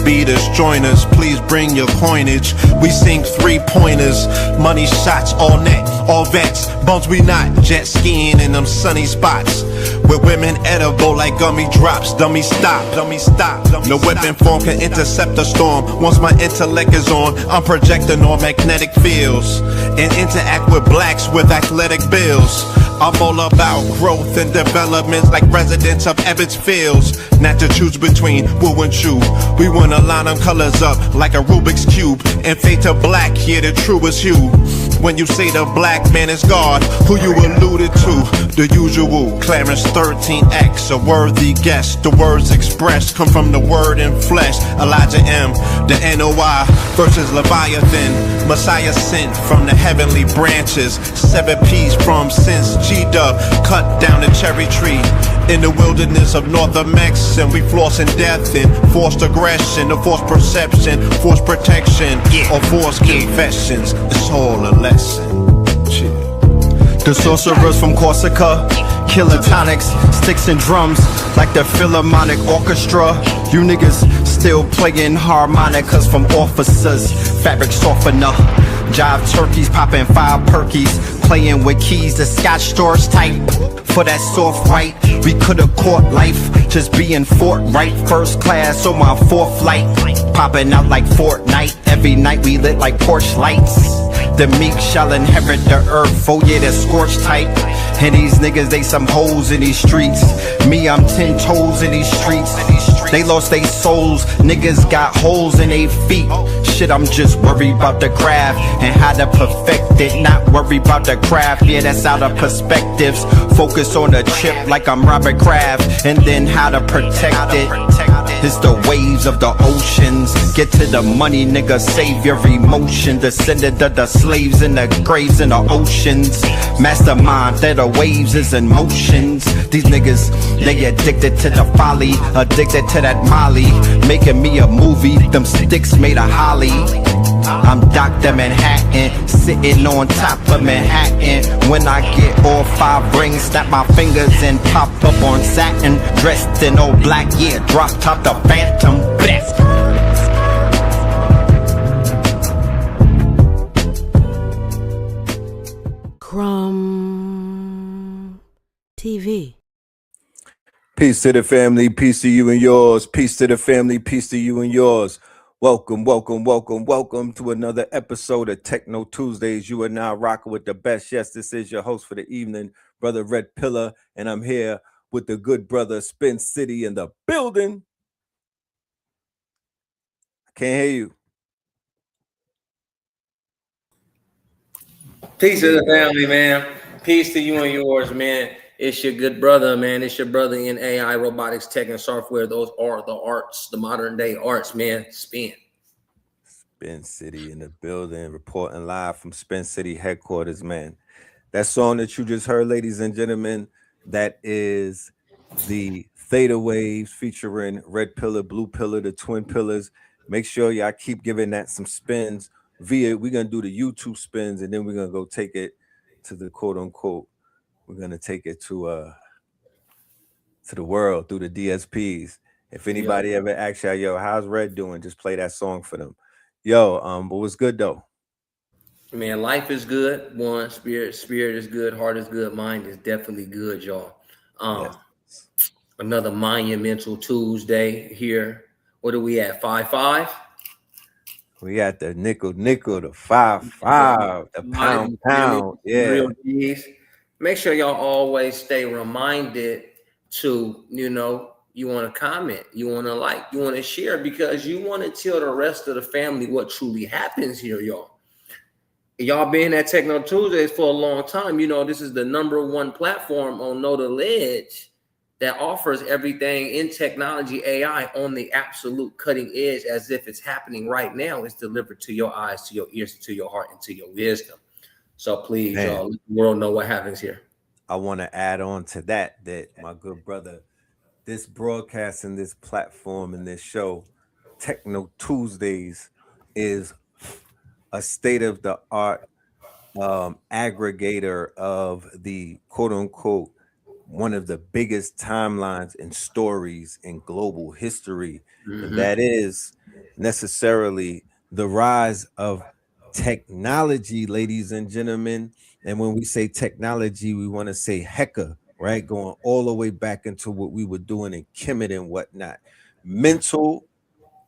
beaters, join us, please bring your coinage. We sink 3-pointers, money shots all net, all vets. Bums we not, jet skiing in them sunny spots. With women edible like gummy drops. Dummy stop, dummy stop. No weapon form can intercept a storm. Once my intellect is on, I'm projecting on magnetic fields and interact with blacks with athletic bills. I'm all about growth and development like residents of Ebbets Fields. Not to choose between woo and chew. We wanna line them colors up like a Rubik's Cube and fade to black, yeah, the truest hue. When you say the black man is God, who you alluded to? The usual, Clarence 13X, a worthy guest. The words expressed come from the word in flesh. Elijah M, the NOI versus Leviathan. Messiah sent from the heavenly branches. 7 P's from since G-Dub cut down the cherry tree. In the wilderness of North Mex, and we flossing death and forced aggression, or forced perception, forced protection, or forced confessions. It's all a lesson. The sorcerers from Corsica, killer tonics, sticks and drums, like the Philharmonic Orchestra. You niggas still playing harmonicas from officers, fabric softener. Jive turkeys popping 5 perkies, playing with keys, the Scotch stores type. For that soft right, we could've caught life, just being forthright. First class on my 4th flight, popping out like Fortnite. Every night we lit like Porsche lights. The meek shall inherit the earth, oh yeah, the scorched type. And these niggas, they some hoes in these streets. Me, I'm 10 toes in these streets. They lost their souls, niggas got holes in their feet. Shit, I'm just worried about the craft and how to perfect it. Not worried about the craft, yeah, that's out of perspectives. Focus on the chip like I'm Robert Kraft, and then how to protect it. It's the waves of the oceans. Get to the money, nigga, save your emotion. Descendant of the slaves in the graves in the oceans. Mastermind that the waves is in motions. These niggas, they addicted to the folly, addicted to that molly. Making me a movie, them sticks made of holly. I'm Dr. Manhattan, sitting on top of Manhattan. When I get all 5 rings, snap my fingers and pop up on satin. Dressed in all black, yeah, drop top the Phantom. Best. Crumb TV. Peace to the family, peace to you and yours. Peace to the family, peace to you and yours. Welcome to another episode of TechKNOW Tuesdays. You are now rocking with the best. Yes, this is your host for the evening, Brother Red Pillar, and I'm here with the good brother Spin City in the building. I can't hear you. Peace to the family, man. Peace to you and yours, man. It's your good brother, man. It's your brother in AI, robotics, tech, and software. Those are the arts, the modern day arts, man. Spin City in the building, reporting live from Spin City headquarters, man. That song that you just heard, ladies and gentlemen, that is the Theta Waves featuring Red Pillar, Blue Pillar, the Twin Pillars. Make sure y'all keep giving that some spins. We're going to do the YouTube spins, and then we're going to go take it to the quote-unquote. We're going to take it to the world through the DSPs. If anybody ever asks y'all, yo, how's Red doing? Just play that song for them. Yo, but what's good, though? Man, life is good. One, spirit is good. Heart is good. Mind is definitely good, y'all. Yes. Another monumental Tuesday here. What are we at, 5-5? We got the nickel, the 5-5, the pound. Yeah. Real G's. Make sure y'all always stay reminded to, you want to comment, you want to like, you want to share, because you want to tell the rest of the family what truly happens here, y'all. Y'all been at TechKNOW Tuesdays for a long time. This is the #1 platform on Know the Ledge that offers everything in technology, AI, on the absolute cutting edge, as if it's happening right now. It's delivered to your eyes, to your ears, to your heart, and to your wisdom. So please, y'all, let the world know what happens here. I want to add on to that my good brother, this broadcast and this platform and this show, TechKNOW Tuesdays, is a state-of-the-art aggregator of the quote-unquote one of the biggest timelines and stories in global history. Mm-hmm. And that is necessarily the rise of technology, ladies and gentlemen. And when we say technology, we want to say hecka, right? Going all the way back into what we were doing in Kemet and whatnot. Mental,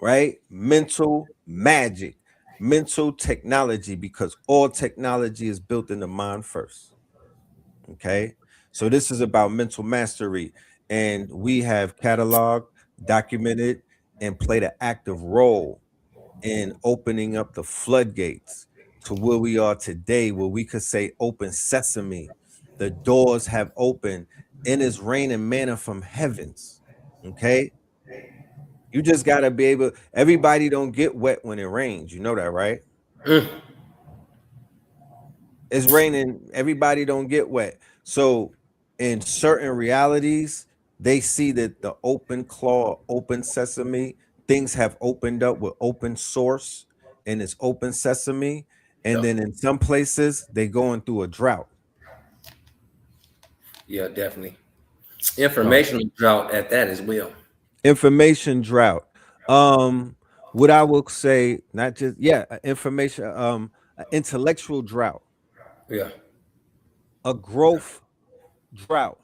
right? Mental magic, mental technology, because all technology is built in the mind first. Okay. So this is about mental mastery. And we have cataloged, documented, and played an active role in opening up the floodgates to where we are today, where we could say open sesame. The doors have opened and it's raining manna from heavens. Okay. You just gotta be able, everybody don't get wet when it rains. You know that, right? Mm. It's raining, everybody don't get wet. So in certain realities, they see that the open claw, open sesame, things have opened up with open source and it's open sesame. And Yeah. then in some places, they going through a drought. Yeah, definitely. So Informational drought at that as well. information drought. What I will say, not just information, intellectual drought, Yeah. a growth drought,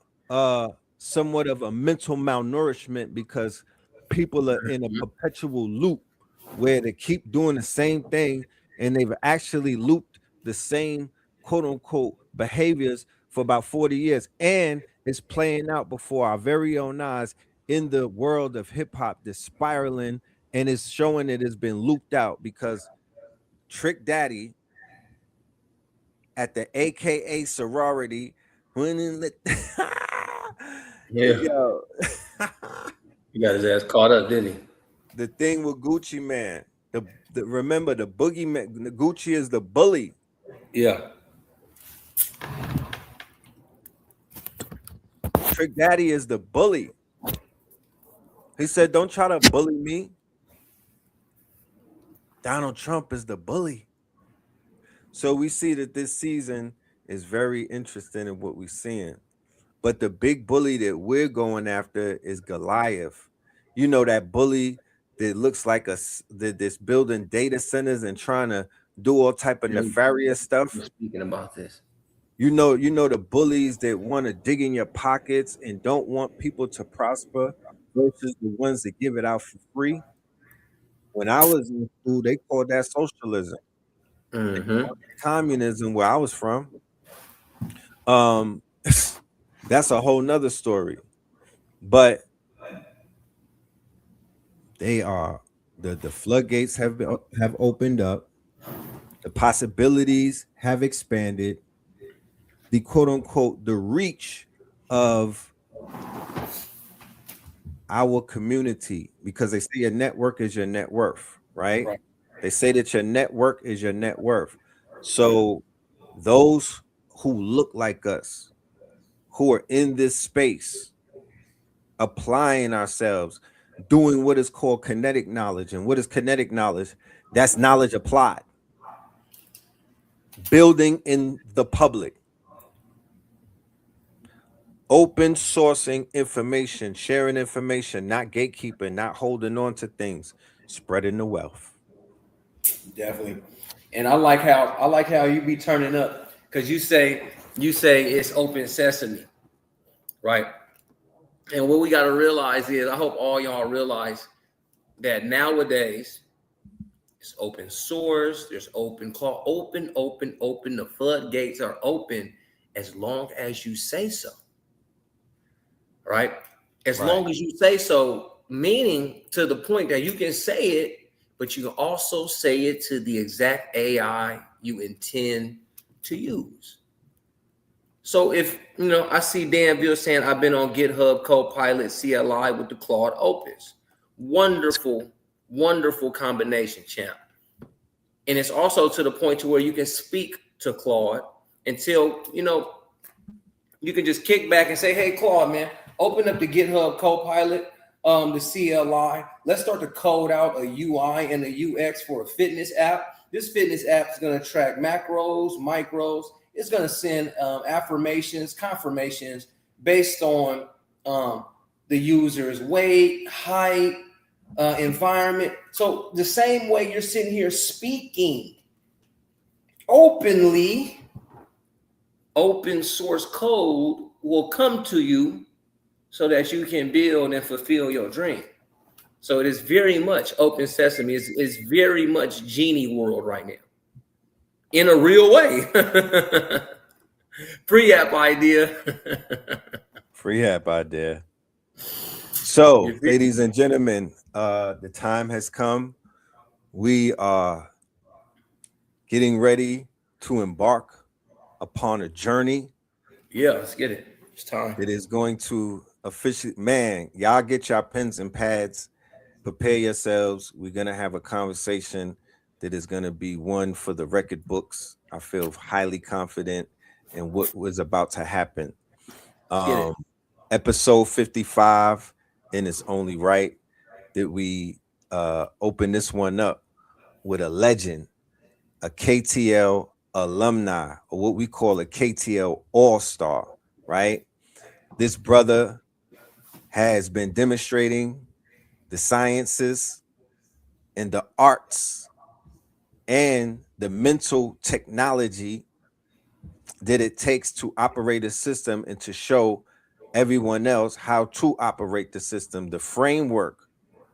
somewhat of a mental malnourishment, because people are in a Mhm. perpetual loop where they keep doing the same thing and they've actually looped the same quote unquote behaviors for about 40 years, and it's playing out before our very own eyes in the world of hip hop, that's spiraling, and it's showing it has been looped out because Trick Daddy at the AKA sorority went in the Yeah. yo He got his ass caught up, didn't he? the thing with Gucci Man, the remember the boogeyman, the Gucci is the bully. Yeah. Trick Daddy is the bully. He said, "Don't try to bully me." Donald Trump is the bully. So we see that this season is very interesting in what we're seeing. But the big bully that we're going after is Goliath. You know, that bully that looks like that's building data centers and trying to do all type of Yeah, nefarious we're stuff. speaking about this. You know the bullies that want to dig in your pockets and don't want people to prosper versus the ones that give it out for free. When I was in school, they called that socialism. They Mm-hmm. called it communism where I was from. Um, that's a whole nother story. But they are the floodgates have opened up. The possibilities have expanded. The quote unquote the reach of our community, because they say your network is your net worth, right? Right. They say that your network is your net worth. So those who look like us, who are in this space, applying ourselves, doing what is called kinetic knowledge. And what is kinetic knowledge? That's knowledge applied, building in the public, open sourcing information, sharing information, not gatekeeping, not holding on to things, spreading the wealth. Definitely. And I like how you be turning up because you say it's open sesame, right? And what we got to realize is, I hope all y'all realize that nowadays it's open source, there's open call, open. The floodgates are open as long as you say so, right? As Right. long as you say so, meaning to the point that you can say it, but you can also say it to the exact AI you intend to use. So if I see Danville saying I've been on GitHub Copilot CLI with the Claude Opus. Wonderful, wonderful combination, champ. And it's also to the point to where you can speak to Claude until you can just kick back and say, "Hey, Claude, man, open up the GitHub Copilot, the CLI. Let's start to code out a UI and a UX for a fitness app. This fitness app is going to track macros, micros. It's going to send affirmations, confirmations based on the user's weight, height, environment. So the same way you're sitting here speaking openly, open source code will come to you so that you can build and fulfill your dream. So it is very much open sesame. It's very much genie world right now in a real way. Pre-app idea. Free app idea. So, ladies and gentlemen, the time has come. We are getting ready to embark upon a journey. Yeah, let's get it. It's time. It is going to officially, man, y'all get your pens and pads, prepare yourselves. We're going to have a conversation that is going to be one for the record books. I feel highly confident in what was about to happen. Episode 55, and it's only right that we open this one up with a legend, a KTL alumni, or what we call a KTL all-star, right? This brother has been demonstrating the sciences and the arts and the mental technology that it takes to operate a system and to show everyone else how to operate the system, the framework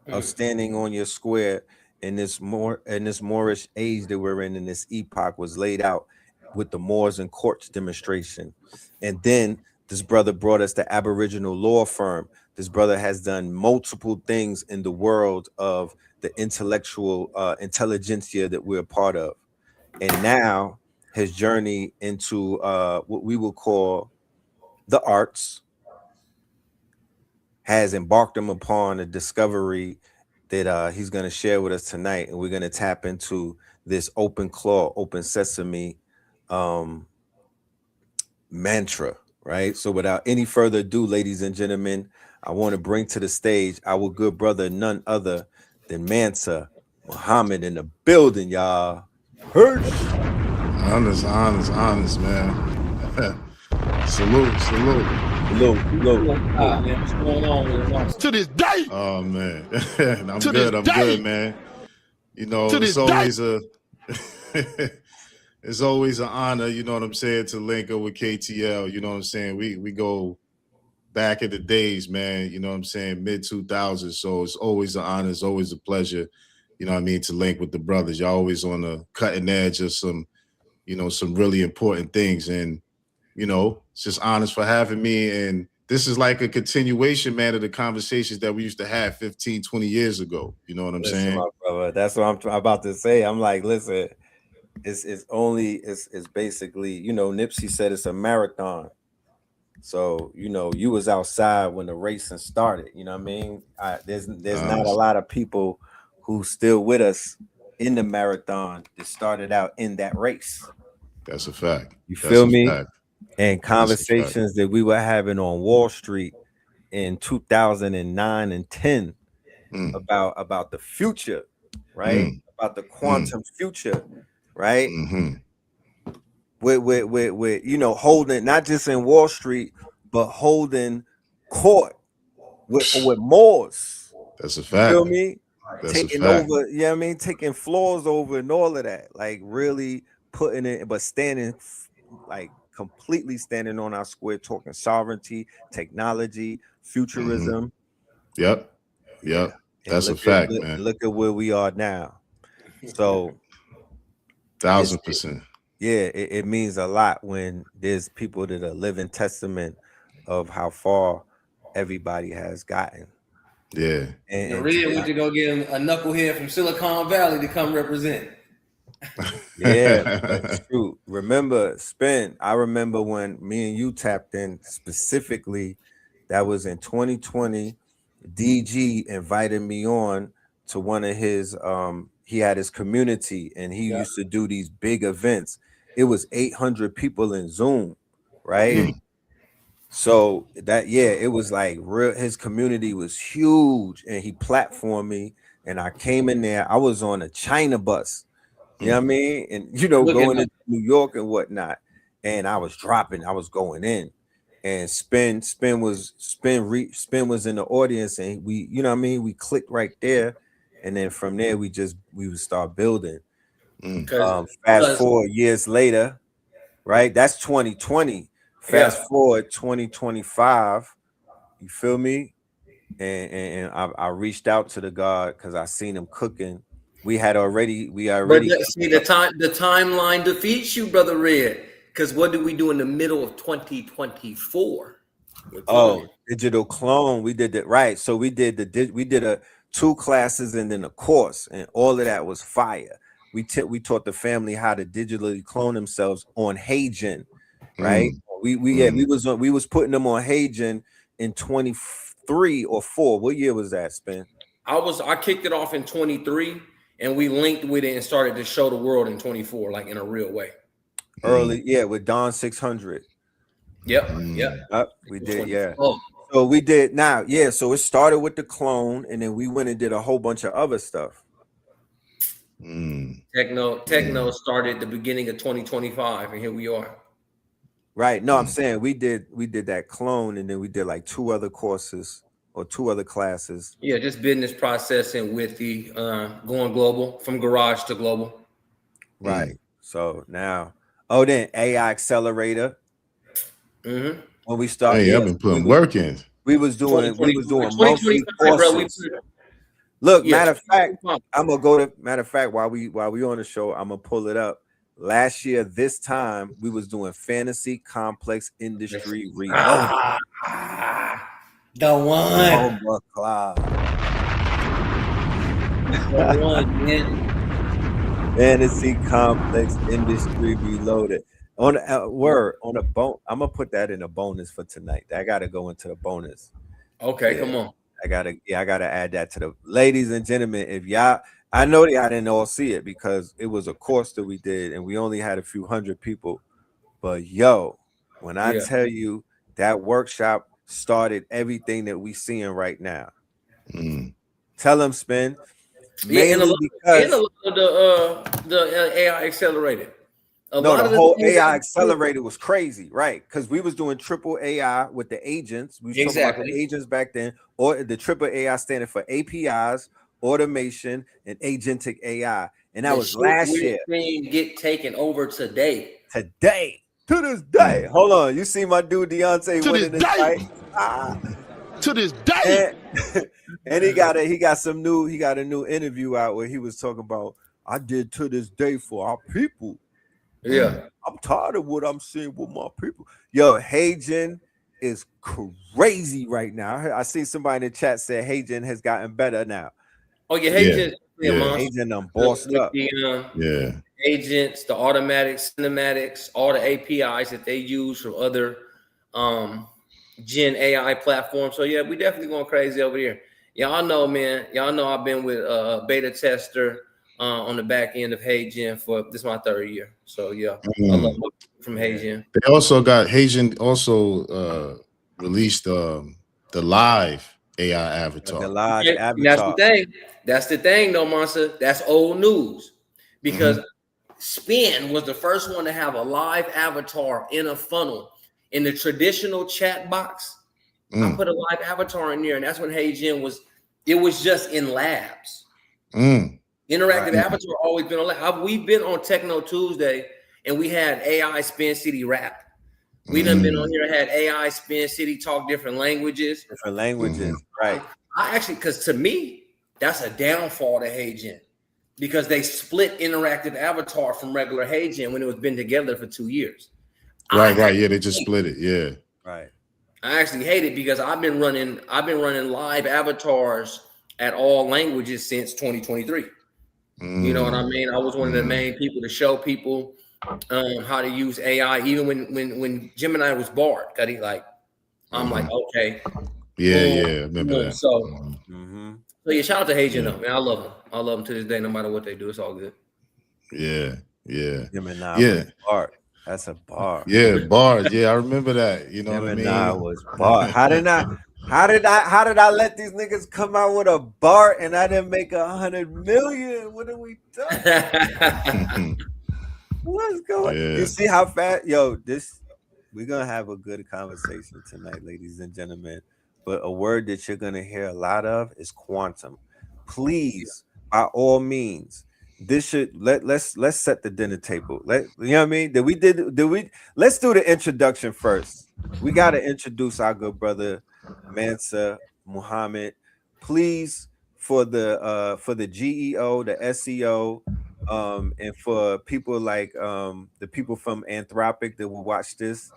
of standing on your square in this Moorish age that we're in this epoch was laid out with the Moors and courts demonstration. And then this brother brought us the Aboriginal law firm. This brother has done multiple things in the world of the intellectual intelligentsia that we're a part of. And now his journey into what we will call the arts has embarked him upon a discovery that he's going to share with us tonight. And we're going to tap into this open claw, open sesame mantra, right? So without any further ado, ladies and gentlemen, I want to bring to the stage our good brother, none other than Mansa Muhammad in the building, y'all. Honest, man. Salute. What's going on? To this day. Oh man, I'm good, man. You know, it's always an honor. You know what I'm saying, to link up with KTL. You know what I'm saying. We go back in the days, man. You know what I'm saying, mid 2000s. So it's always an honor. It's always a pleasure. You know what I mean, to link with the brothers. Y'all always on the cutting edge of some, you know, some really important things. And, you know, it's just honest for having me. And this is like a continuation, man, of the conversations that we used to have 15, 20 years ago. You know what I'm saying? My brother, that's what I'm about to say. I'm like, listen, it's basically, you know, Nipsey said it's a marathon. So, you know, you was outside when the racing started. You know what I mean? There's not a lot of people who still with us in the marathon that started out in that race. That's a fact. You feel me? And conversations that we were having on Wall Street in 2009 and 10 about the future, right? About the quantum future, right? With you know, holding not just in Wall Street, but holding court with Moors. That's a fact. You feel me? That's taking over, you know what I mean? Taking floors over and all of that. Like really putting it, but standing like completely standing on our square, talking sovereignty, technology, futurism. Yep. That's a fact, man. Look at where we are now. So 1000%. Yeah, it means a lot when there's people that are living testament of how far everybody has gotten. Yeah. And really, we should go get a knucklehead from Silicon Valley to come represent. Yeah, that's true. Remember, I remember when me and you tapped in specifically, that was in 2020. DG invited me on to one of his, he had his community and he used to do these big events. It was 800 people in Zoom, right? So that, it was like real, his community was huge and he platformed me and I came in there. I was on a China bus, you know what I mean? And, you know, going to New York and whatnot. And I was going in and Spin was in the audience, and we, you know what I mean, we clicked right there, and then from there we would start building. Because Fast forward years later, right? That's 2020. Fast forward 2025. You feel me? And I reached out to the God because I seen him cooking. We already but see, the timeline defeats you, Brother Red. Because what did we do in the middle of 2024? Digital clone. We did that, right. So we did a 2 classes and then a course, and all of that was fire. We taught the family how to digitally clone themselves on HeyGen, right? We was putting them on HeyGen in 23 or 4. What year was that, Spin? I kicked it off in 23, and we linked with it and started to show the world in 24, like in a real way. Early, with Don 600. Yep. We did, So we did now, so it started with the clone, and then we went and did a whole bunch of other stuff. TechKNOW started the beginning of 2025, and here we are. Right. No, I'm saying we did that clone, and then we did like 2 other courses or 2 other classes. Yeah, just business processing with the going global, from garage to global. Right. So now, then AI accelerator. When we started, I've been putting work in. We was doing monthly courses. Look, matter of fact, I'm gonna go to while we on the show, I'm gonna pull it up. Last year, this time, we was doing fantasy complex industry reloaded. The one. The one, man. Fantasy complex industry reloaded. On a bone. I'm gonna put that in a bonus for tonight. I gotta go into the bonus. Okay, come on. I gotta add that to the ladies and gentlemen. If y'all, I know that I didn't all see it because it was a course that we did and we only had a few hundred people. But when I tell you that workshop started everything that we seeing right now. Tell them, Spin. Mainly because the AI accelerated. The whole AI accelerator was crazy, right? Because we was doing triple AI with the agents. We was talking about the agents back then, or the triple AI standing for APIs, automation, and agentic AI. And that was last year. Get taken over today. To this day. Hold on. You see my dude Deontay winning this fight? To this day. And he got a new interview out where he was talking about, I did to this day for our people. Yeah, I'm tired of what I'm seeing with my people. HeyGen is crazy right now. I see somebody in the chat said HeyGen has gotten better now. Oh yeah, HeyGen. HeyGen done bossed up. Agents, the automatic cinematics, all the APIs that they use from other Gen AI platforms. So yeah, we definitely going crazy over here. Y'all know, man. Y'all know I've been with beta tester on the back end of HeyGen for this is my 3rd year. So yeah, I love it from HeyGen. They also got HeyGen released the live AI avatar. The live avatar. That's the thing. That's the thing, though, Monster. That's old news because Spin was the first one to have a live avatar in a funnel in the traditional chat box. I put a live avatar in there, and that's when HeyGen was. It was just in labs. Interactive avatar always been on lab. We've been on TechKNOW Tuesday, and we had AI Spin City rap. We done been on here and had AI Spin City talk different languages. Right. I actually, because to me, that's a downfall to HeyGen because they split interactive avatar from regular HeyGen when it was been together for 2 years. Right. Yeah, they just split it. Yeah. Right. I actually hate it because I've been running live avatars at all languages since 2023. You know what I mean? I was one of the main people to show people how to use AI, even when Gemini was barred. I'm like, okay. Yeah, remember that. So yeah, shout out to HeyGen though, man. I love them. I love them to this day, no matter what they do. It's all good. Yeah. Gemini bar. That's a bar. Yeah, bars. Yeah, I remember that. You know Gemini what I mean? was bar. How did I let these niggas come out with a bar and I didn't make 100 million? What are we doing? What's going on? You see how fast, We're gonna have a good conversation tonight, ladies and gentlemen. But a word that you're gonna hear a lot of is quantum. Please, by all means, this should let's set the dinner table. You know what I mean? Let's do the introduction first. We gotta introduce our good brother Mansa Muhammad. Please, for the GEO, the SEO, and for people like the people from Anthropic that will watch this,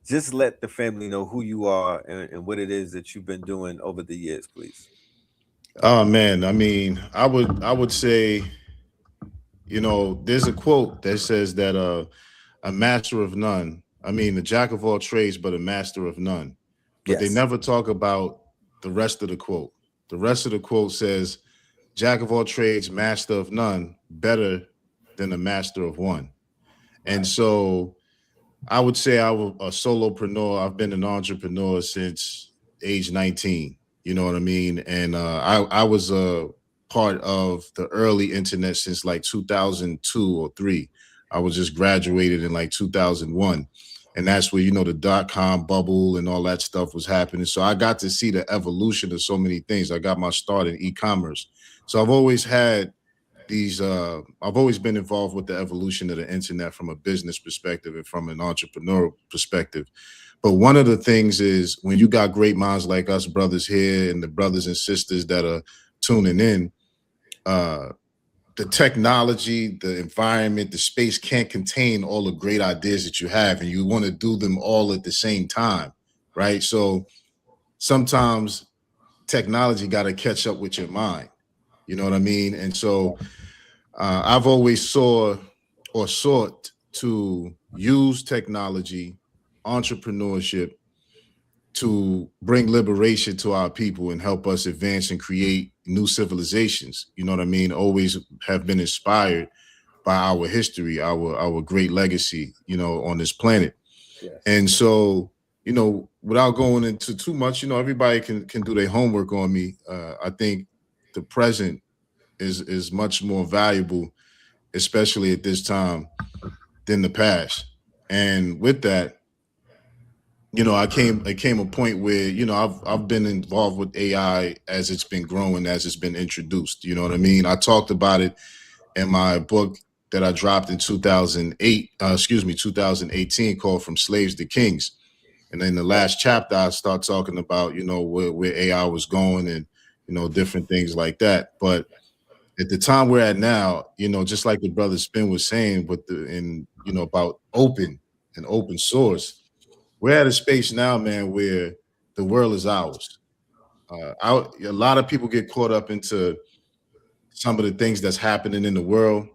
just let the family know who you are and what it is that you've been doing over the years, please. Oh man, I mean, I would say, there's a quote that says that a master of none. I mean, a jack of all trades, but a master of none. But they Yes. never talk about the rest of the quote. The rest of the quote says, "Jack of all trades, master of none, better than a master of one." And so I would say I was a solopreneur. I've been an entrepreneur since age 19. You know what I mean? And I was a part of the early internet since like 2002 or three. I was just graduated in like 2001. And that's where, the dot-com bubble and all that stuff was happening. So I got to see the evolution of so many things. I got my start in e-commerce. So I've always had I've always been involved with the evolution of the internet from a business perspective and from an entrepreneurial perspective. But one of the things is when you got great minds like us brothers here and the brothers and sisters that are tuning in, the technology, the environment, the space can't contain all the great ideas that you have, and you want to do them all at the same time, right? So sometimes technology got to catch up with your mind. You know what I mean? And so I've always sought to use technology, entrepreneurship to bring liberation to our people and help us advance and create new civilizations. You know what I mean? Always have been inspired by our history, our great legacy, on this planet. Yes. And so, without going into too much, everybody can do their homework on me. I think the present is much more valuable, especially at this time, than the past. And with that, it came a point where, I've been involved with AI as it's been growing, as it's been introduced. You know what I mean? I talked about it in my book that I dropped in 2018, called From Slaves to Kings. And in the last chapter, I start talking about, where AI was going and, different things like that. But at the time we're at now, just like the brother Spin was saying about open and open source, we're at a space now, man, where the world is ours. A lot of people get caught up into some of the things that's happening in the world,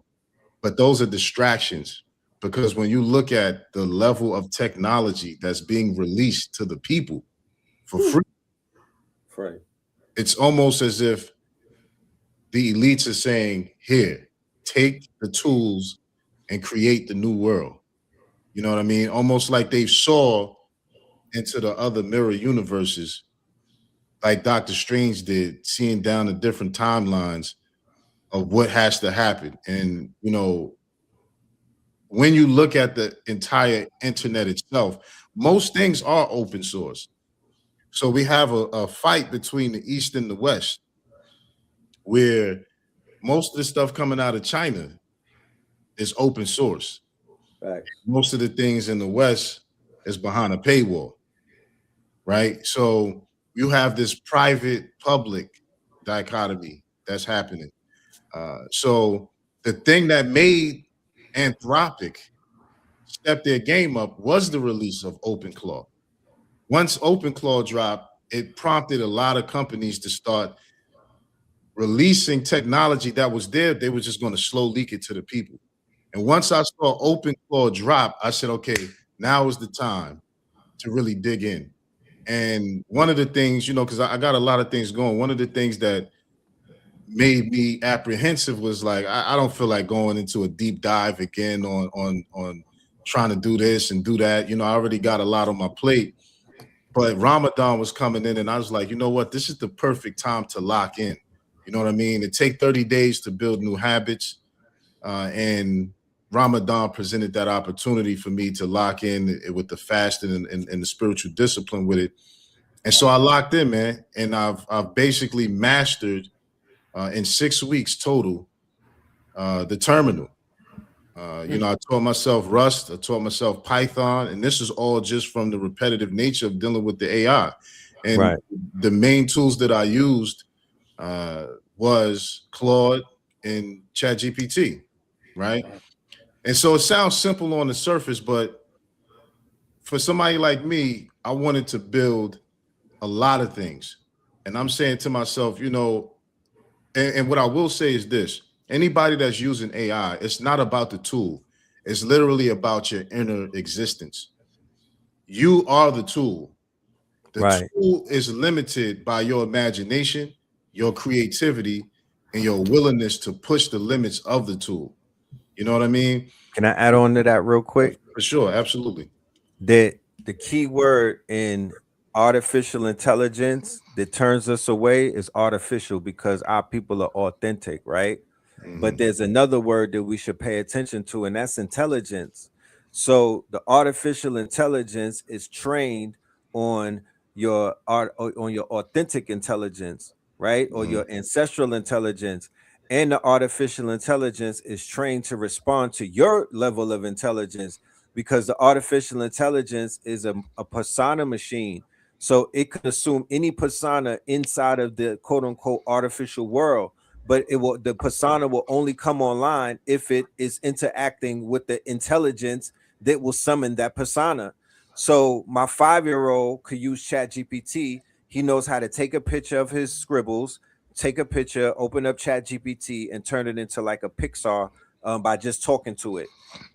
but those are distractions, because when you look at the level of technology that's being released to the people for free, Right. it's almost as if the elites are saying, here, take the tools and create the new world. You know what I mean? Almost like they saw into the other mirror universes, like Doctor Strange did, seeing down the different timelines of what has to happen. And, when you look at the entire internet itself, most things are open source. So we have a fight between the East and the West, where most of the stuff coming out of China is open source. Right. Most of the things in the West is behind a paywall, right? So you have this private public dichotomy that's happening. So the thing that made Anthropic step their game up was the release of OpenClaw. Once OpenClaw dropped, it prompted a lot of companies to start releasing technology that was there. They were just going to slow leak it to the people. And once I saw OpenClaw drop, I said, okay, now is the time to really dig in. And one of the things, because I got a lot of things going, one of the things that made me apprehensive was like, I don't feel like going into a deep dive again on trying to do this and do that. I already got a lot on my plate. But Ramadan was coming in, and I was like, you know what? This is the perfect time to lock in. You know what I mean? It take 30 days to build new habits. And Ramadan presented that opportunity for me to lock in with the fasting and the spiritual discipline with it. And so I locked in, man. And I've basically mastered in 6 weeks total the terminal. I taught myself Rust, I taught myself Python, and this is all just from the repetitive nature of dealing with the AI. And Right. the main tools that I used was Claude and ChatGPT, right? And so it sounds simple on the surface, but for somebody like me, I wanted to build a lot of things. And I'm saying to myself, and what I will say is this: anybody that's using AI, it's not about the tool. It's literally about your inner existence. You are the tool. The Right. tool is limited by your imagination, your creativity, and your willingness to push the limits of the tool. You know what I mean? Can I add on to that real quick? For sure, absolutely. That the key word in artificial intelligence that turns us away is artificial, because our people are authentic, right? But there's another word that we should pay attention to, and that's intelligence. So the artificial intelligence is trained on your on your authentic intelligence, right? Or your ancestral intelligence. And the artificial intelligence is trained to respond to your level of intelligence, because the artificial intelligence is a persona machine. So it could assume any persona inside of the quote unquote artificial world, but the persona will only come online if it is interacting with the intelligence that will summon that persona. So my 5-year-old could use ChatGPT. He knows how to take a picture of his scribbles, take a picture, open up ChatGPT, and turn it into like a Pixar by just talking to it.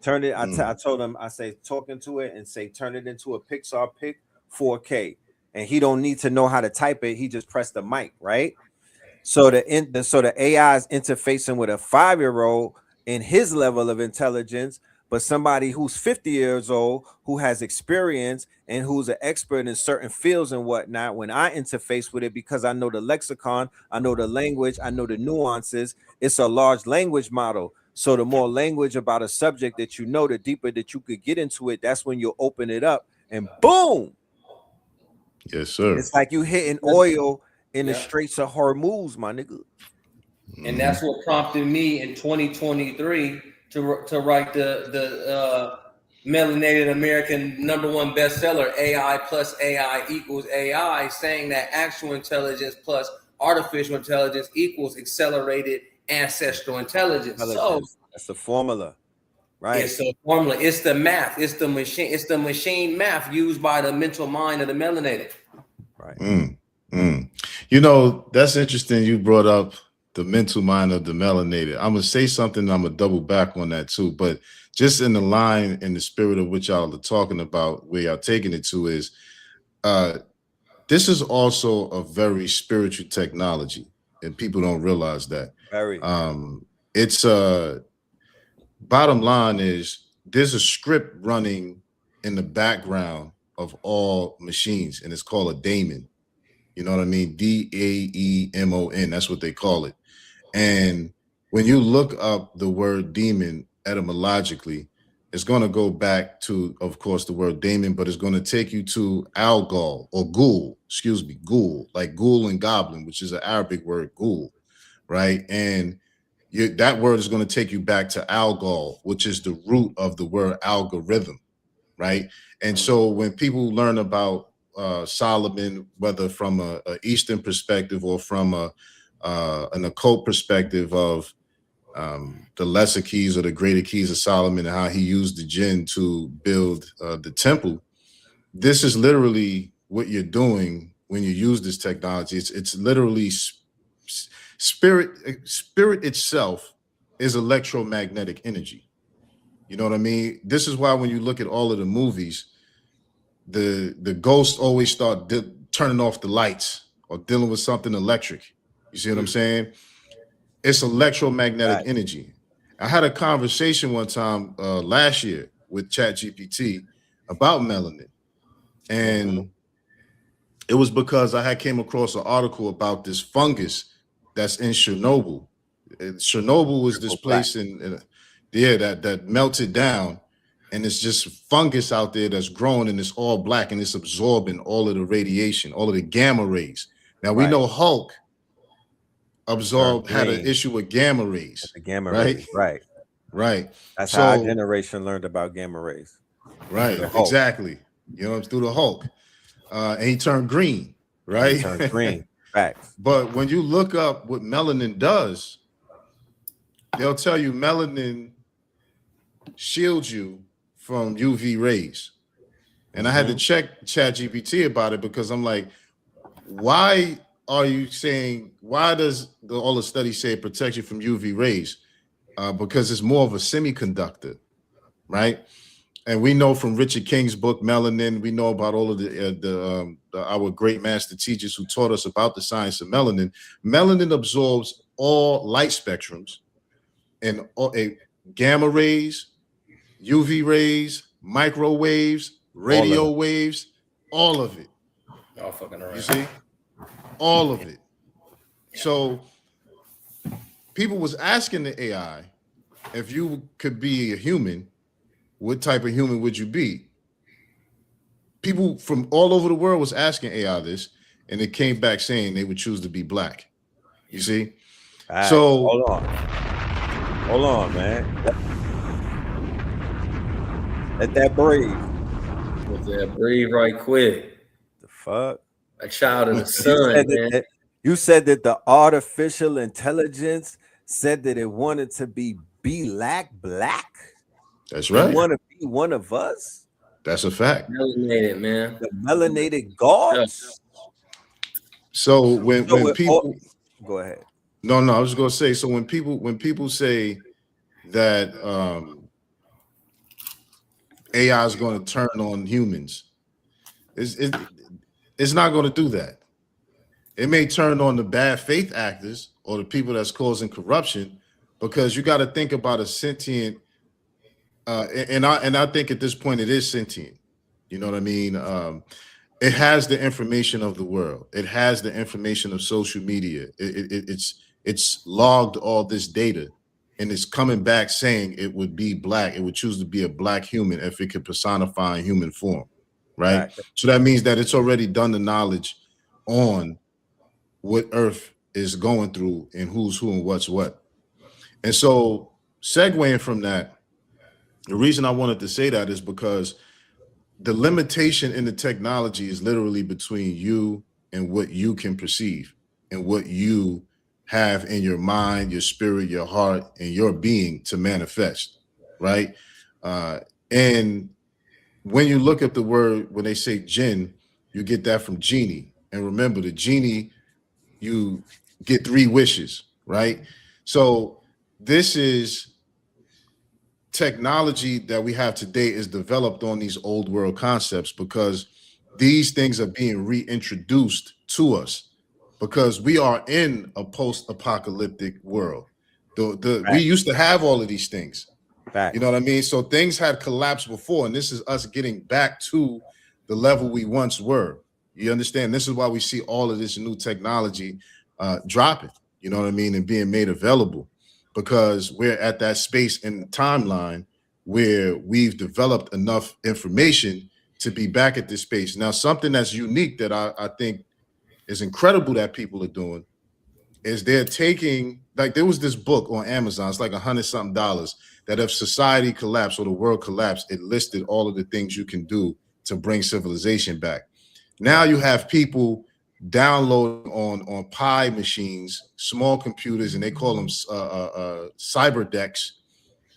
Turn it. I told him, I say, talking to it and say, turn it into a Pixar pic 4K. And he don't need to know how to type it. He just pressed the mic, right? So the AI is interfacing with a 5-year-old in his level of intelligence, but somebody who's 50 years old, who has experience and who's an expert in certain fields and whatnot. When I interface with it, because I know the lexicon, I know the language, I know the nuances, it's a large language model. So the more language about a subject that you know, the deeper that you could get into it. That's when you'll open it up and boom. Yes, sir. It's like you hitting oil in the Straits of Hormuz, my nigga. And that's what prompted me in 2023 to write the melanated American #1 bestseller, AI plus AI equals AI, saying that actual intelligence plus artificial intelligence equals accelerated ancestral intelligence. So that's the formula, right? It's a formula. It's the math. It's the machine. It's the machine math used by the mental mind of the melanated. Right. That's interesting. You brought up the mental mind of the melanated. I'm gonna say something. I'm gonna double back on that too. But just in the line, in the spirit of which y'all are talking about, where y'all taking it to is, this is also a very spiritual technology, and people don't realize that. Very. It's bottom line is there's a script running in the background of all machines, and it's called a daemon. You know what I mean? DAEMON. That's what they call it. And when you look up the word demon etymologically, it's going to go back to, of course, the word daemon, but it's going to take you to Algol or ghoul, ghoul, like ghoul and goblin, which is an Arabic word, ghoul, right? And that word is going to take you back to Algol, which is the root of the word algorithm, right? And so when people learn about Solomon, whether from a Eastern perspective or from an occult perspective of the lesser keys or the greater keys of Solomon and how he used the jinn to build the temple, this is literally what you're doing when you use this technology. It's literally spirit itself is electromagnetic energy. You know what I mean? This is why when you look at all of the movies, the ghosts always start turning off the lights or dealing with something electric. You see what I'm saying? It's electromagnetic energy. I had a conversation one time last year with ChatGPT about melanin. And it was because I had came across an article about this fungus that's in Chernobyl. Chernobyl was this place in Yeah, that melted down, and it's just fungus out there that's growing, and it's all black, and it's absorbing all of the radiation, all of the gamma rays. Now we Right. know Hulk Turned had an green issue with gamma rays, with the gamma right? rays. Right. Right. That's how our So, generation learned about gamma rays. right, The Hulk. exactly. You know, through the Hulk, and he turned green, He right? turned green. Facts. But when you look up what melanin does, they'll tell you melanin shields you from UV rays. And I had to check ChatGPT about it because I'm like, why are you saying, why does all the studies say it protects you from UV rays? Because it's more of a semiconductor, right? And we know from Richard King's book, Melanin, we know about all of our great master teachers who taught us about the science of melanin. Melanin absorbs all light spectrums and gamma rays, UV rays, microwaves, radio waves, all of it. All fucking around. You see? All of it. So people was asking the AI, if you could be a human, what type of human would you be? People from all over the world was asking AI this, and it came back saying they would choose to be black. You see? Right. So hold on, man. Let that breathe. Let that breathe right quick. The fuck? A child of the sun, man. You said that the artificial intelligence said that it wanted to be black. that's right. It want to be one of us. That's a fact. Melanated, man. The melanated gods. So when people go ahead. No, I was gonna say, so when people say that AI is going to turn on humans, it's not going to do that. It may turn on the bad faith actors or the people that's causing corruption, because you got to think about a sentient. And I think at this point it is sentient. You know what I mean? It has the information of the world. It has the information of social media. It's logged all this data, and it's coming back saying it would be black. It would choose to be a black human if it could personify in human form, right? So that means that it's already done the knowledge on what Earth is going through and who's who and what's what. And so segueing from that, the reason I wanted to say that is because the limitation in the technology is literally between you and what you can perceive and what you have in your mind, your spirit, your heart, and your being to manifest, right? And when you look at the word, when they say jinn, you get that from genie. And remember, the genie, you get 3 wishes, right? So this is technology that we have today is developed on these old world concepts, because these things are being reintroduced to us because we are in a post-apocalyptic world. We used to have all of these things. You know what I mean? So things had collapsed before, and this is us getting back to the level we once were. You understand? This is why we see all of this new technology dropping, you know what I mean, and being made available, because we're at that space in the timeline where we've developed enough information to be back at this space. Now, something that's unique that I think is incredible that people are doing is they're taking, like, there was this book on Amazon, it's like $100-something, that if society collapsed or the world collapsed, it listed all of the things you can do to bring civilization back. Now you have people downloading on Pi machines, small computers, and they call them cyber decks,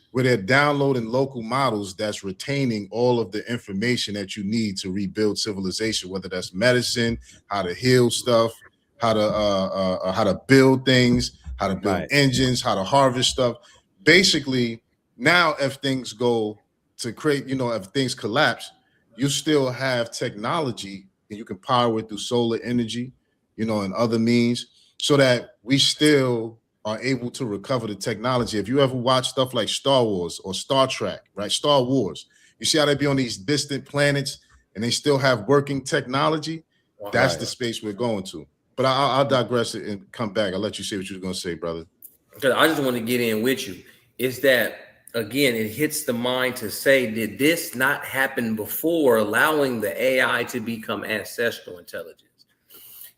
where they're downloading local models that's retaining all of the information that you need to rebuild civilization, whether that's medicine, how to heal stuff, how to build things, how to build engines, how to harvest stuff. Basically, now if things go to create, if things collapse, you still have technology and you can power it through solar energy, and other means, so that we still are able to recover the technology. If you ever watch stuff like Star Wars or Star Trek, right? Star Wars, you see how they be on these distant planets and they still have working technology. That's the space we're going to. But I'll digress and come back. I'll let you say what you were going to say, brother. Because I just want to get in with you. Is that again, it hits the mind to say, did this not happen before, allowing the AI to become ancestral intelligence?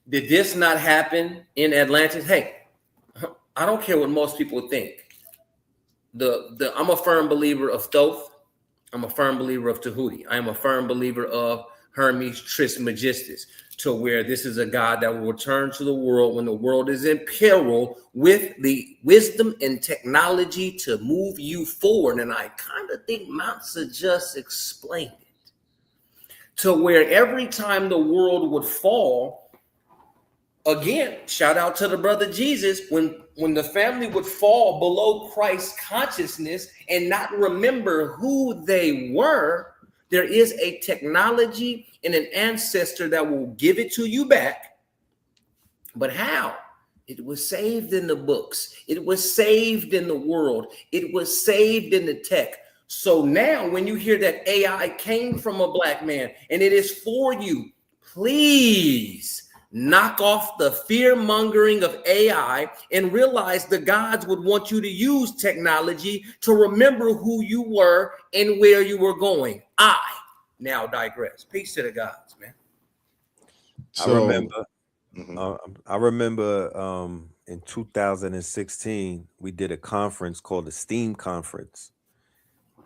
Did this not happen in Atlantis? Hey, I don't care what most people think. I'm a firm believer of Thoth. I'm a firm believer of Tahuti. I am a firm believer of Hermes Trismegistus, to where this is a God that will return to the world when the world is in peril with the wisdom and technology to move you forward. And I kind of think Mansa just explained it, to where every time the world would fall, again, shout out to the brother Jesus, when the family would fall below Christ's consciousness and not remember who they were, there is a technology and an ancestor that will give it to you back. But how? It was saved in the books. It was saved in the world. It was saved in the tech. So now when you hear that AI came from a black man and it is for you, please knock off the fear mongering of AI and realize the gods would want you to use technology to remember who you were and where you were going. I now digress. Peace to the gods, man. So, I remember in 2016 we did a conference called the STEAM conference,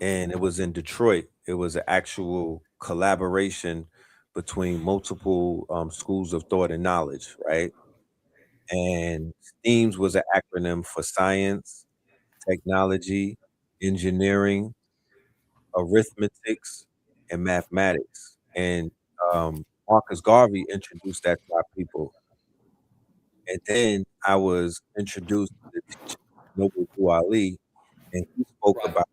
and it was in Detroit. It was an actual collaboration between multiple schools of thought and knowledge, right? And STEAMS was an acronym for science, technology, engineering, arithmetics, and mathematics. And Marcus Garvey introduced that to our people. And then I was introduced to the teacher, Noble Drew Ali, and he spoke Right. about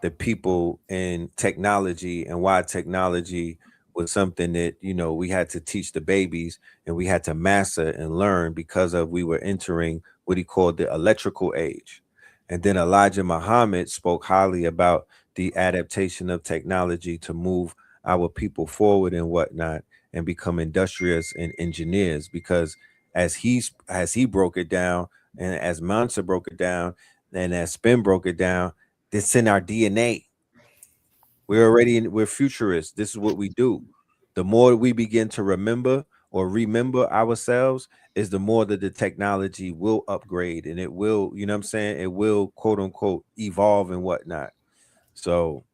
the people in technology and why technology was something that we had to teach the babies and we had to master and learn because of we were entering what he called the electrical age. And then Elijah Muhammad spoke highly about the adaptation of technology to move our people forward and whatnot and become industrious and engineers, because as he broke it down, and as Mansa broke it down, and as Spin broke it down, it's in our DNA. We're futurists. This is what we do. The more we begin to remember ourselves, is the more that the technology will upgrade and it will, you know what I'm saying? It will quote unquote evolve and whatnot. So,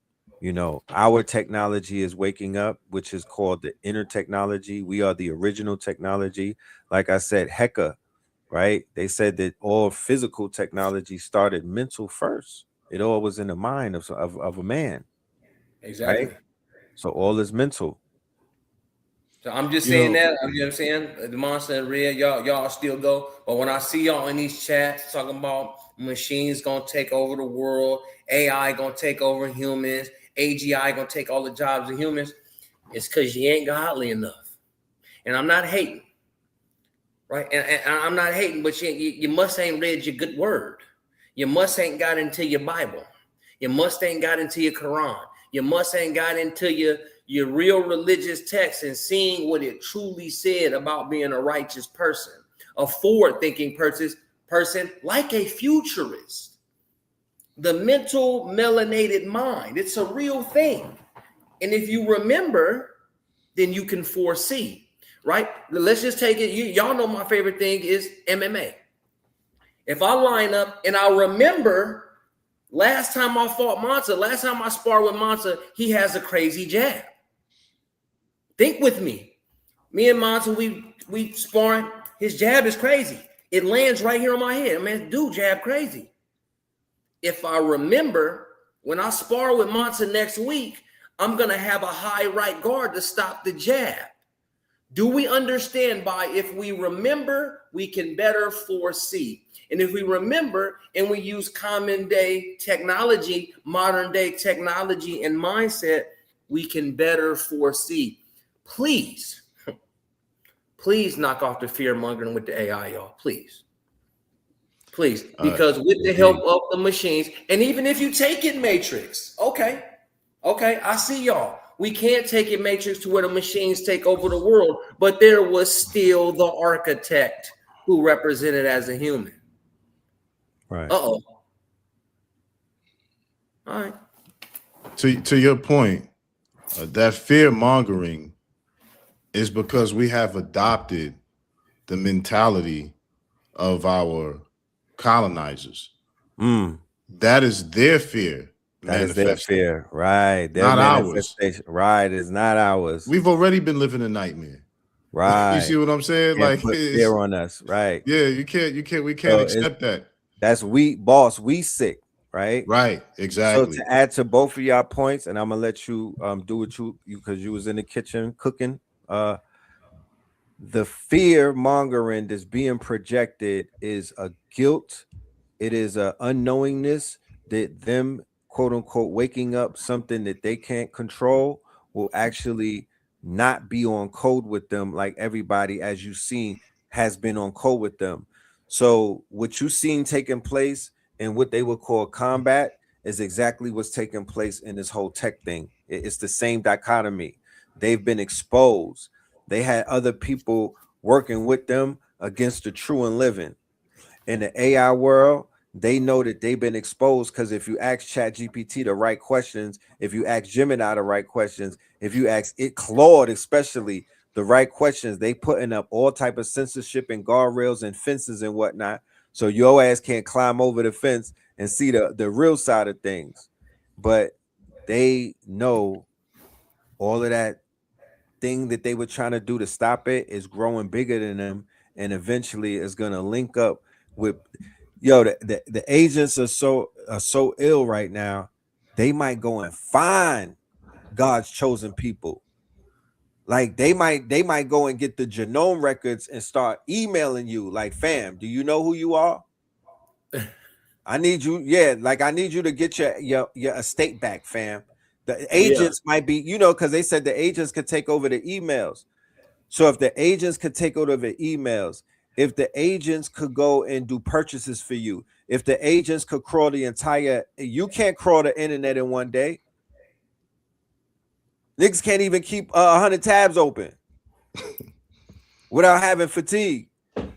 our technology is waking up, which is called the inner technology. We are the original technology. Like I said, Hecka, right? They said that all physical technology started mental first. It all was in the mind of a man, Exactly. right? So all is mental. So I'm just you saying know, that. You know what I'm saying? The monster and red, y'all still go. But when I see y'all in these chats talking about machines gonna take over the world, AI gonna take over humans, AGI gonna take all the jobs of humans, it's because you ain't godly enough. And I'm not hating, right? And I'm not hating, but you must ain't read your good word. You must ain't got into your Bible. You must ain't got into your Quran. You must ain't got into your real religious text and seeing what it truly said about being a righteous person, a forward-thinking person like a futurist. The mental melanated mind, it's a real thing. And if you remember, then you can foresee, right? Let's just take it. Y'all know my favorite thing is MMA. If I line up and I remember last time I fought Mansa, last time I sparred with Mansa, he has a crazy jab. Think with me. Me and Mansa, we sparring. His jab is crazy. It lands right here on my head. Man, dude, jab crazy. If I remember, when I spar with Mansa next week, I'm going to have a high right guard to stop the jab. Do we understand by if we remember, we can better foresee? And if we remember and we use common day technology, modern day technology and mindset, we can better foresee. Please knock off the fear mongering with the AI, y'all. Please, because with the help of the machines, and even if you take it Matrix, okay, I see y'all. We can't take it Matrix to where the machines take over the world, but there was still the architect who represented as a human. Right. Uh-oh. All right. To your point, that fear mongering is because we have adopted the mentality of our colonizers. Mm, That is their fear that is their manifesting, fear, right? Their not ours. manifestation, right? Is not ours, We've already been living a nightmare. You right? see what I'm saying? Can't Like, put fear on us, right? yeah, we can't So it's accept that. that's we boss, we sick, right? Right, So exactly. to add to both of y'all points, and I'm gonna let you do what you because you was in the kitchen cooking. The fear mongering that's being projected is a guilt. It is a unknowingness that them quote unquote waking up something that they can't control will actually not be on code with them like everybody, as you've seen, has been on code with them. So what you seen taking place in what they would call combat is exactly what's taking place in this whole tech thing. It's the same dichotomy. They've been exposed. They had other people working with them against the true and living. In the AI world, they know that they've been exposed because if you ask ChatGPT the right questions, if you ask Gemini the right questions, if you ask it Claude especially the right questions, they putting up all type of censorship and guardrails and fences and whatnot. So your ass can't climb over the fence and see the real side of things. But they know all of that thing that they were trying to do to stop it is growing bigger than them, and eventually it's gonna link up with the agents are so ill right now. They might go and find God's chosen people. Like they might go and get the genome records and start emailing you like, fam, do you know who you are? I need you, yeah, like I need you to get your estate back, fam. The Yeah. agents might be, because they said the agents could take over the emails. So if the agents could take over the emails, if the agents could go and do purchases for you, if the agents could crawl you can't crawl the internet in one day. Niggas can't even keep 100 tabs open without having fatigue.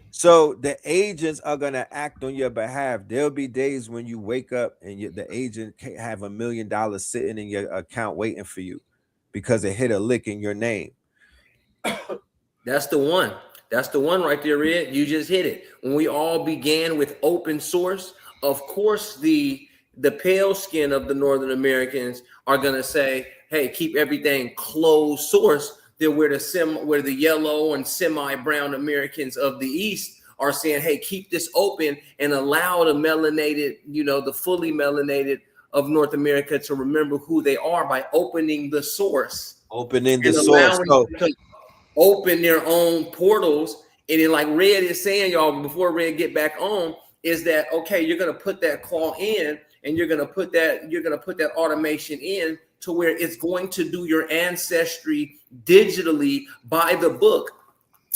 So the agents are gonna act on your behalf. There'll be days when you wake up and the agent can't have $1 million sitting in your account waiting for you because it hit a lick in your name. That's the one. That's the one right there, Red. You just hit it. When we all began with open source, of course, the pale skin of the Northern Americans are gonna say, "Hey, keep everything closed source." Then where the yellow and semi-brown Americans of the East are saying, "Hey, keep this open and allow the melanated, the fully melanated of North America to remember who they are by opening the source Opening the and source. allowing So them to open their own portals." And then, like Red is saying, y'all, before Red get back on, is that okay? You're gonna put that claw in, and you're gonna put that automation in to where it's going to do your ancestry digitally by the book.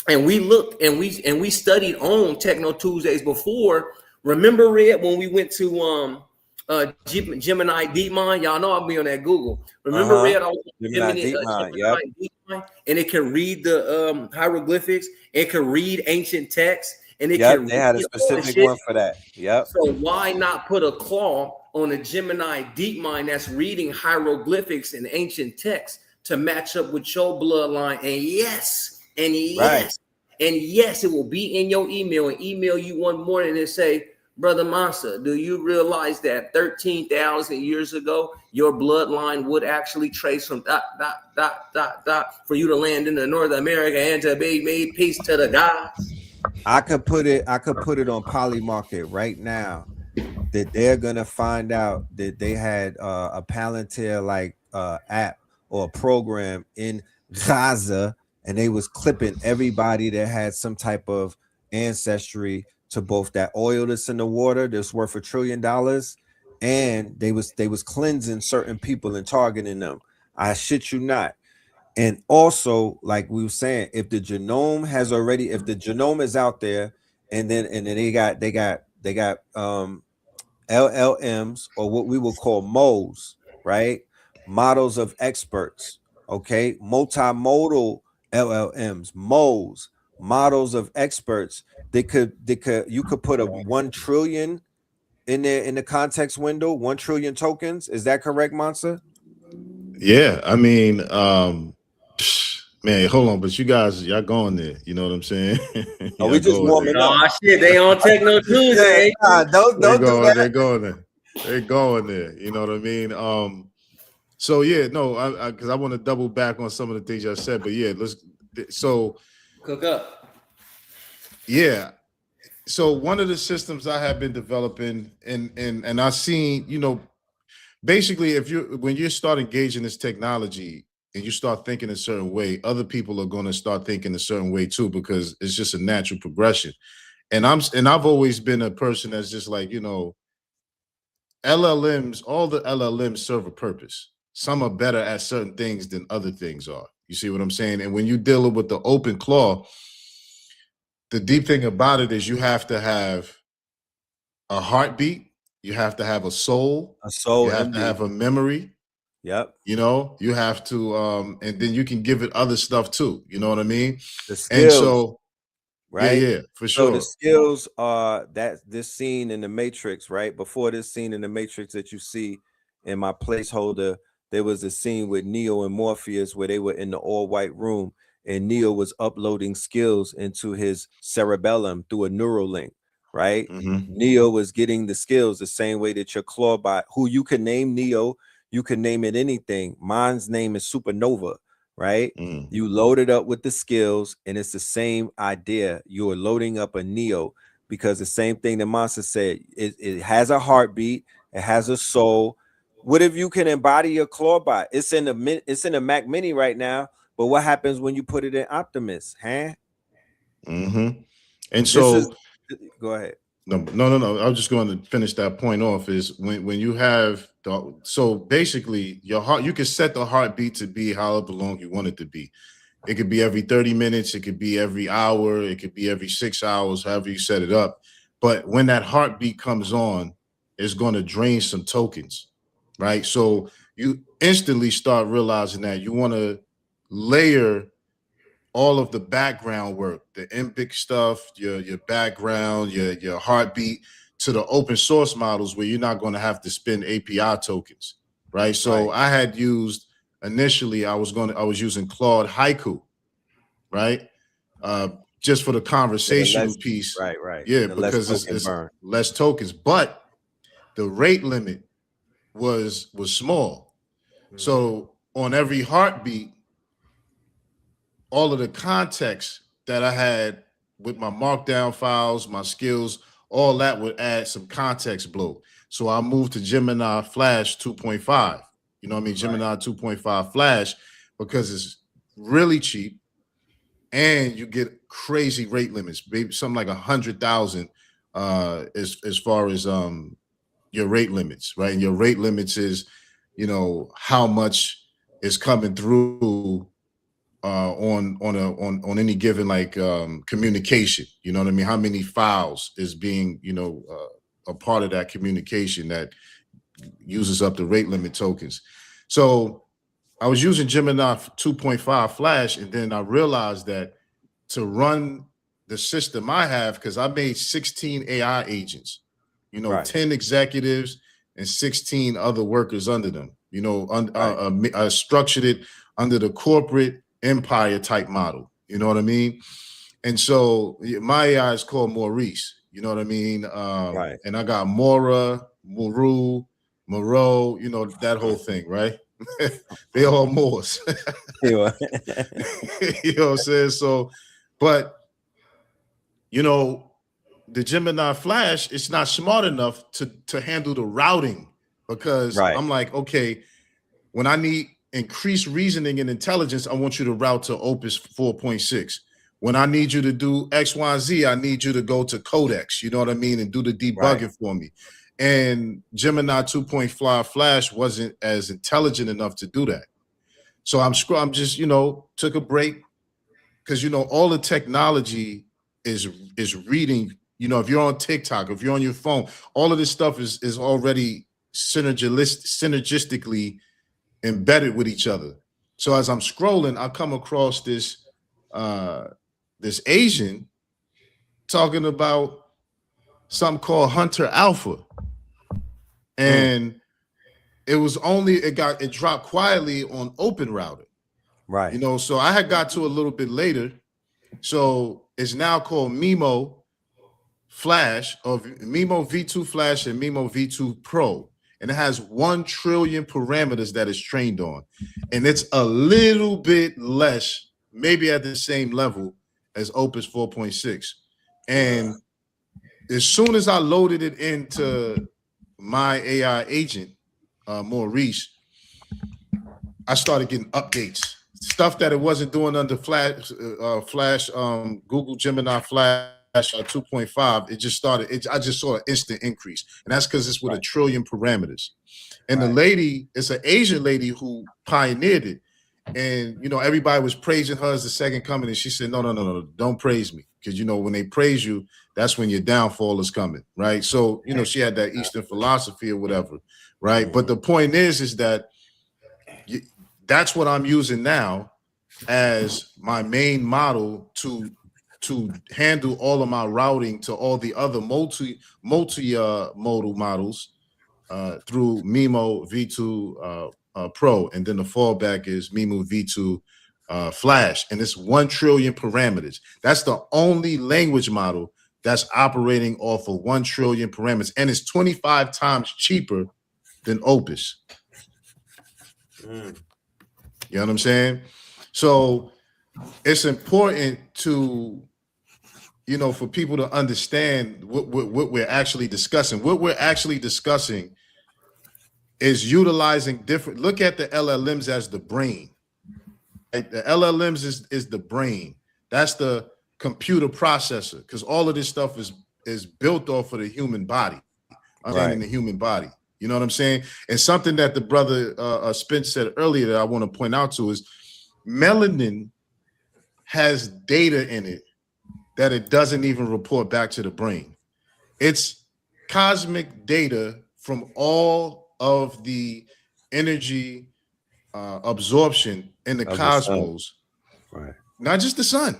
And we looked and we studied on TechKNOW Tuesdays before. Remember, Red, when we went to Gemini DeepMind? Y'all know I'll be on that Google. Remember, Red? I was on Gemini DeepMind, yep. DeepMind, and it can read the hieroglyphics. It can read ancient text, and it Yep, can they had a read all that specific shit. one for that. Yep. So why not put a claw on a Gemini DeepMind that's reading hieroglyphics and ancient text to match up with your bloodline? And yes, Right. it will be in your email and email you one morning and say, "Brother Mansa, do you realize that 13,000 years ago, your bloodline would actually trace from ... for you to land in the North America and to be made peace to the gods?" I could put it on Polymarket right now that they're gonna find out that they had a Palantir like app or a program in Gaza, and they was clipping everybody that had some type of ancestry to both that oil that's in the water that's worth $1 trillion, and they was cleansing certain people and targeting them. I shit you not. And also, like we were saying, if the genome is out there, and then they got LLMs, or what we will call MOs, right? Models of experts, okay? Multimodal LLMs, MOs, models of experts. You could put a 1 trillion in the context window, 1 trillion tokens. Is that correct, Monster? Yeah, I mean, man, hold on, but you guys, y'all going there? You know what I'm saying? Are Y'all we just going there? warming up? Oh shit, they on TechKNOW Tuesdays. Nah, don't do that. They're going there. They're going there. You know what I mean? So yeah, no, because I want to double back on some of the things I said, but yeah, so Cook up. yeah. So one of the systems I have been developing, and I've seen, basically, when you start engaging this technology and you start thinking a certain way, other people are going to start thinking a certain way too, because it's just a natural progression. And I've always been a person that's just like, LLMs, all the LLMs serve a purpose. Some are better at certain things than other things are. You see what I'm saying? And when you're dealing with the open claw, the deep thing about it is you have to have a heartbeat, you have to have a soul, you have to have a memory. Yep. You have to, and then you can give it other stuff too. You know what I mean? The skills. And so, right? Yeah, for So sure. the skills are this scene in the Matrix, right? Before this scene in the Matrix that you see in my placeholder, there was a scene with Neo and Morpheus where they were in the all-white room, and Neo was uploading skills into his cerebellum through a neural link, right? Mm-hmm. Neo was getting the skills the same way that your Clawbot, who you can name Neo, you can name it anything. Mine's name is Supernova, right? Mm. You load it up with the skills, and it's the same idea. You're loading up a Neo, because the same thing that Monster said, it has a heartbeat, it has a soul. What if you can embody your Clawbot? It's in the Mac Mini right now, but what happens when you put it in Optimus? Huh? Mm-hmm. And so, go ahead. No. I was just going to finish that point off. Is when you have so basically your heart, you can set the heartbeat to be however long you want it to be. It could be every 30 minutes, it could be every hour, it could be every 6 hours, however you set it up. But when that heartbeat comes on, it's going to drain some tokens, right? So you instantly start realizing that you want to layer all of the background work, the MBIC stuff, your background, your heartbeat, to the open source models where you're not going to have to spend API tokens, right? So I had used initially, I was using Claude Haiku, right? Just for the conversational piece, right. Yeah, because it's less tokens, but the rate limit was small. Mm-hmm. So on every heartbeat, all of the context that I had with my markdown files, my skills, all that would add some context blow. So I moved to Gemini Flash 2.5. You know what I mean? Gemini 2.5 Flash, because it's really cheap and you get crazy rate limits, maybe something like 100,000 as far as your rate limits, right? And your rate limits is, how much is coming through on any given communication. You know what I mean? How many files is being a part of that communication that uses up the rate limit tokens. So I was using Gemini 2.5 Flash, and then I realized that to run the system I have, because I made 16 AI agents, 10 executives and 16 other workers under them. I structured it under the corporate empire type model. You know what I mean? And so my AI is called Maurice. You know what I mean? And I got Mora, Moreau, that whole thing, right? They all Moors. You know what I'm saying? So, but the Gemini Flash, it's not smart enough to handle the routing, because I'm like, okay, when I need increased reasoning and intelligence, I want you to route to Opus 4.6. When I need you to do X, Y, Z, I need you to go to Codex, you know what I mean, and do the debugging for me. And Gemini 2.5 Flash wasn't as intelligent enough to do that. So I'm just, took a break, because, all the technology is reading, if you're on TikTok, if you're on your phone, all of this stuff is already synergistically embedded with each other. So as I'm scrolling, I come across this Asian talking about something called Hunter Alpha. and it dropped quietly on Open Router. Right. You know, so I had got to a little bit later. So it's now called MIMO Flash, or MIMO V2 Flash and MIMO V2 Pro. And it has 1 trillion parameters that it's trained on. And it's a little bit less, maybe at the same level as Opus 4.6. And as soon as I loaded it into my AI agent, Maurice, I started getting updates. Stuff that it wasn't doing under Flash, Google Gemini Flash 2.5. It just started. I just saw an instant increase, and that's because it's with 1 trillion parameters. And the lady, it's an Asian lady who pioneered it, and you know everybody was praising her as the second coming, and she said, "No, don't praise me, because you know when they praise you, that's when your downfall is coming, right?" So you know she had that Eastern philosophy or whatever, right? But the point is that that's what I'm using now as my main model to handle all of my routing to all the other multi-modal models through MIMO V2 Pro, and then the fallback is MIMO V2 Flash, and it's 1 trillion parameters. That's the only language model that's operating off of 1 trillion parameters, and it's 25 times cheaper than Opus. You know what I'm saying? So it's important to, you know, for people to understand what we're actually discussing. What we're actually discussing is utilizing different. Look at the LLMs as the brain. Right? The LLMs is the brain. That's the computer processor, because all of this stuff is built off of the human body, understanding the human body. You know what I'm saying? And something that the brother Spence said earlier that I want to point out to is melanin has data in it that it doesn't even report back to the brain. It's cosmic data from all of the energy absorption in the cosmos. Right. Not just the sun.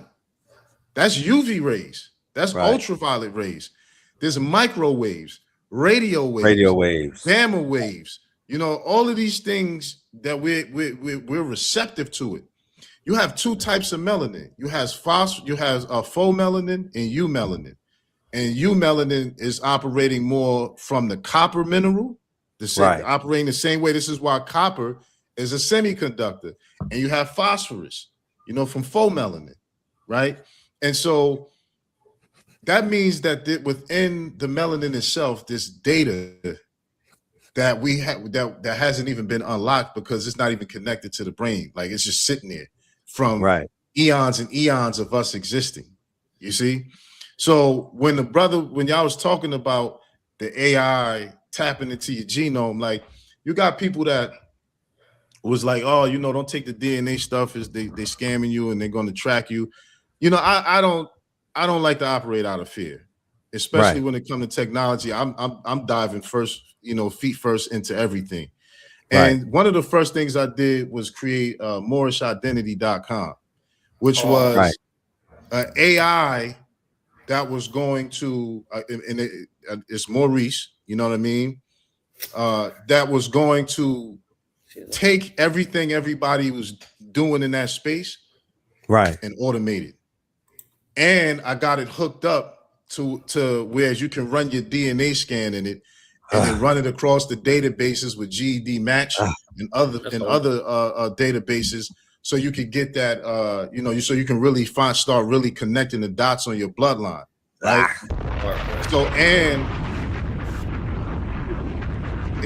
That's UV rays. That's ultraviolet rays. There's microwaves, radio waves, gamma waves. You know, all of these things that we're receptive to it. You have 2 types of melanin. You have faux melanin and eumelanin. And eumelanin is operating more from the copper mineral, operating the same way. This is why copper is a semiconductor. And you have phosphorus, you know, from faux melanin, right? And so that means that within the melanin itself, this data that we have that hasn't even been unlocked because it's not even connected to the brain. Like it's just sitting there from eons and eons of us existing. You see? So when y'all was talking about the AI tapping into your genome, like you got people that was like, oh, you know, don't take the DNA stuff, is they scamming you and they're going to track you. You know, I don't like to operate out of fear, especially when it comes to technology. I'm diving first, you know, feet first into everything. And one of the first things I did was create MoorishIdentity.com, which was an AI that was going to, it's Maurice, you know what I mean? That was going to take everything everybody was doing in that space and automate it. And I got it hooked up to where you can run your DNA scan in it and then run it across the databases with GED Match and other databases, so you can get that you know, so you can really start really connecting the dots on your bloodline, right? So and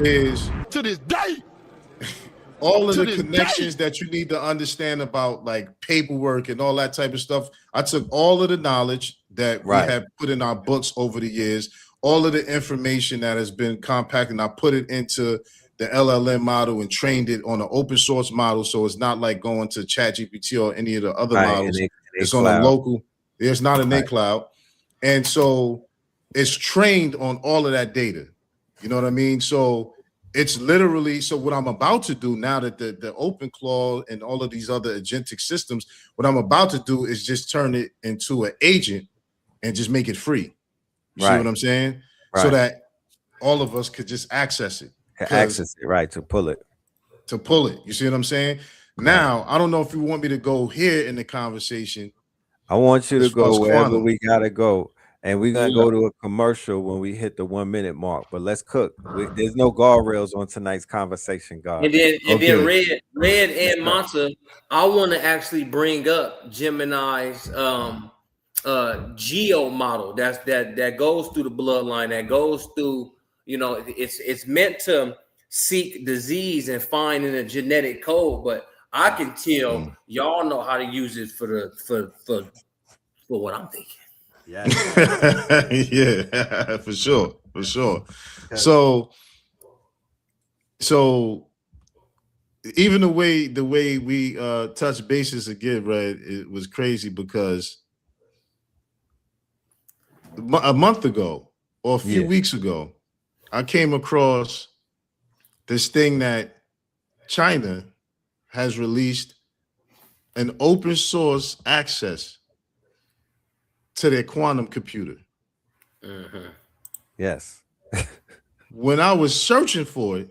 is to this day all of the connections that you need to understand about like paperwork and all that type of stuff. I took all of the knowledge that we have put in our books over the years, all of the information that has been compacted, and I put it into the LLM model and trained it on an open source model. So it's not like going to ChatGPT or any of the other models. It's on a local, there's not an A cloud. And so it's trained on all of that data. You know what I mean? So it's literally, so what I'm about to do now that the OpenClaw and all of these other agentic systems, what I'm about to do is just turn it into an agent and just make it free. You see what I'm saying? So that all of us could just access it. Access it, right, to pull it. You see what I'm saying? Now, I don't know if you want me to go here in the conversation. I want you to go wherever quantum. we gotta go. And we're gonna go to a commercial when we hit the 1 minute mark. But let's cook. There's no guardrails on tonight's conversation, God. And then Red and Monta, I want to actually bring up Gemini's geo model that goes through the bloodline, that goes through, it's meant to seek disease and find in a genetic code, but I can tell y'all know how to use it for what I'm thinking. Yeah. Yeah, for sure. So even the way we touch bases again, right? It was crazy because a month ago or a few weeks ago, I came across this thing that China has released an open source access to their quantum computer. Mm-hmm. Yes. When I was searching for it,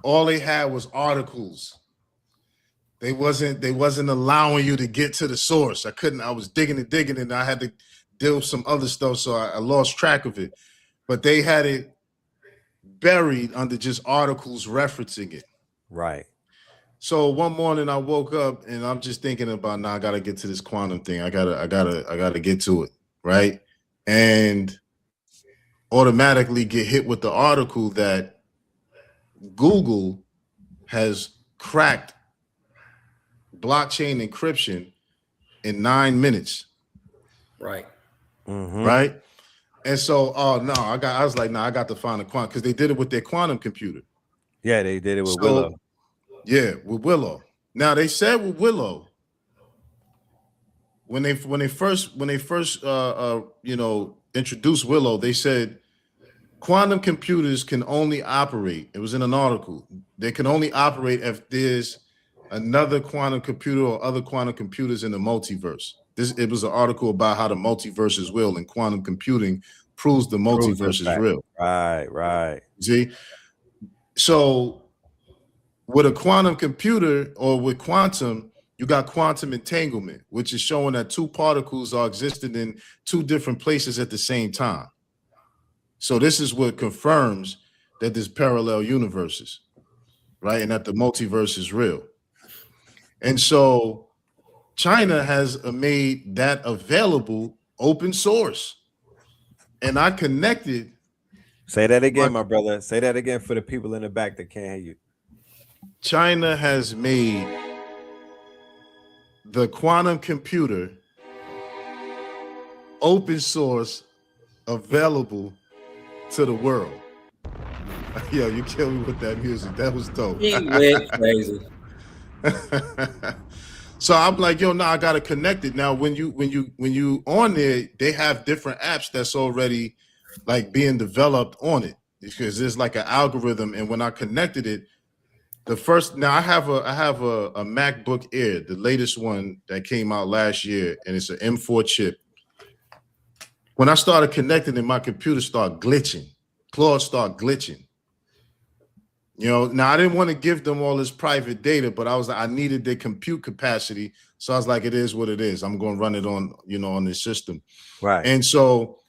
all they had was articles. They wasn't allowing you to get to the source. I was digging and I had to deal with some other stuff, so I lost track of it. But they had it buried under just articles referencing it. Right. So one morning I woke up and I'm just thinking about, I gotta get to this quantum thing. I gotta get to it, right? And automatically get hit with the article that Google has cracked blockchain encryption in 9 minutes. Right. Mm-hmm. Right. And so, I was like, I got to find a quantum, because they did it with their quantum computer. Yeah, they did it with Willow. Yeah, with Willow. Now they said with Willow, when they first introduced Willow, they said quantum computers can only operate. It was in an article. They can only operate if there's another quantum computer or other quantum computers in the multiverse. It was an article about how the multiverse is real, and quantum computing proves the multiverse is real. Right. See? So with a quantum computer or with quantum, you got quantum entanglement, which is showing that two particles are existing in two different places at the same time. So this is what confirms that there's parallel universes, right? And that the multiverse is real. And so China has made that available open source. And I connected. Say that again, my brother. Say that again for the people in the back that can't hear you. China has made the quantum computer open source available to the world. Yo, you killed me with that music. That was dope. He went crazy. So I'm like, I gotta connect it. Now, when you on there, they have different apps that's already like being developed on it, because there's like an algorithm. And when I connected it, I have a MacBook Air, the latest one that came out last year, and it's an M4 chip. When I started connecting it, my computer started glitching. Claude started glitching. Now I didn't want to give them all this private data, but I needed their compute capacity. So I was like, it is what it is. I'm going to run it on, on this system. Right. And so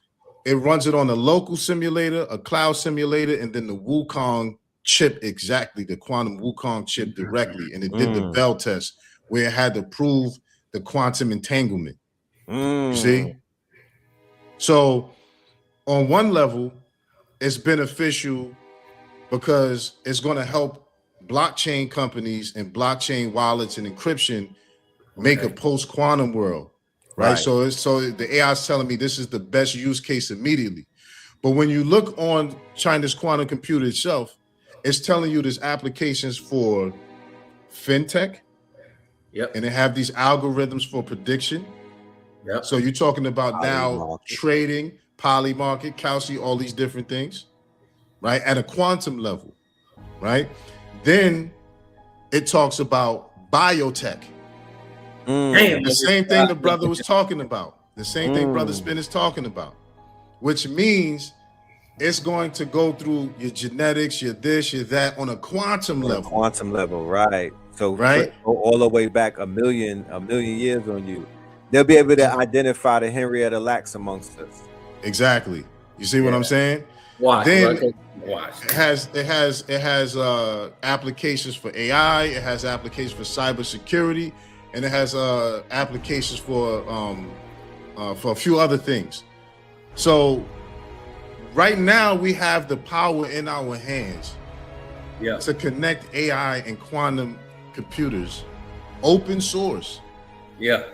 it runs it on a local simulator, a cloud simulator, and then the Wukong chip, exactly, the quantum Wukong chip directly. And it did the Bell test where it had to prove the quantum entanglement. You see? So on one level, it's beneficial because it's going to help blockchain companies and blockchain wallets and encryption make a post-quantum world, right? So the AI is telling me this is the best use case immediately. But when you look on China's quantum computer itself, it's telling you there's applications for fintech. Yep. And they have these algorithms for prediction. Yep. So you're talking about now trading, polymarket, Kalshi, all these different things, right? At a quantum level, right? Then it talks about biotech. The same thing the brother was talking about. The same thing Brother Spin is talking about, which means it's going to go through your genetics, your this, your that on a quantum level. Quantum level, right? So Right. go all the way back a million years on you. They'll be able to identify the Henrietta Lacks amongst us. Exactly. You see what I'm saying? Watch. Then Watch. it has applications for AI. It has applications for cybersecurity, and it has applications for a few other things. So right now we have the power in our hands to connect AI and quantum computers, open source. Yeah.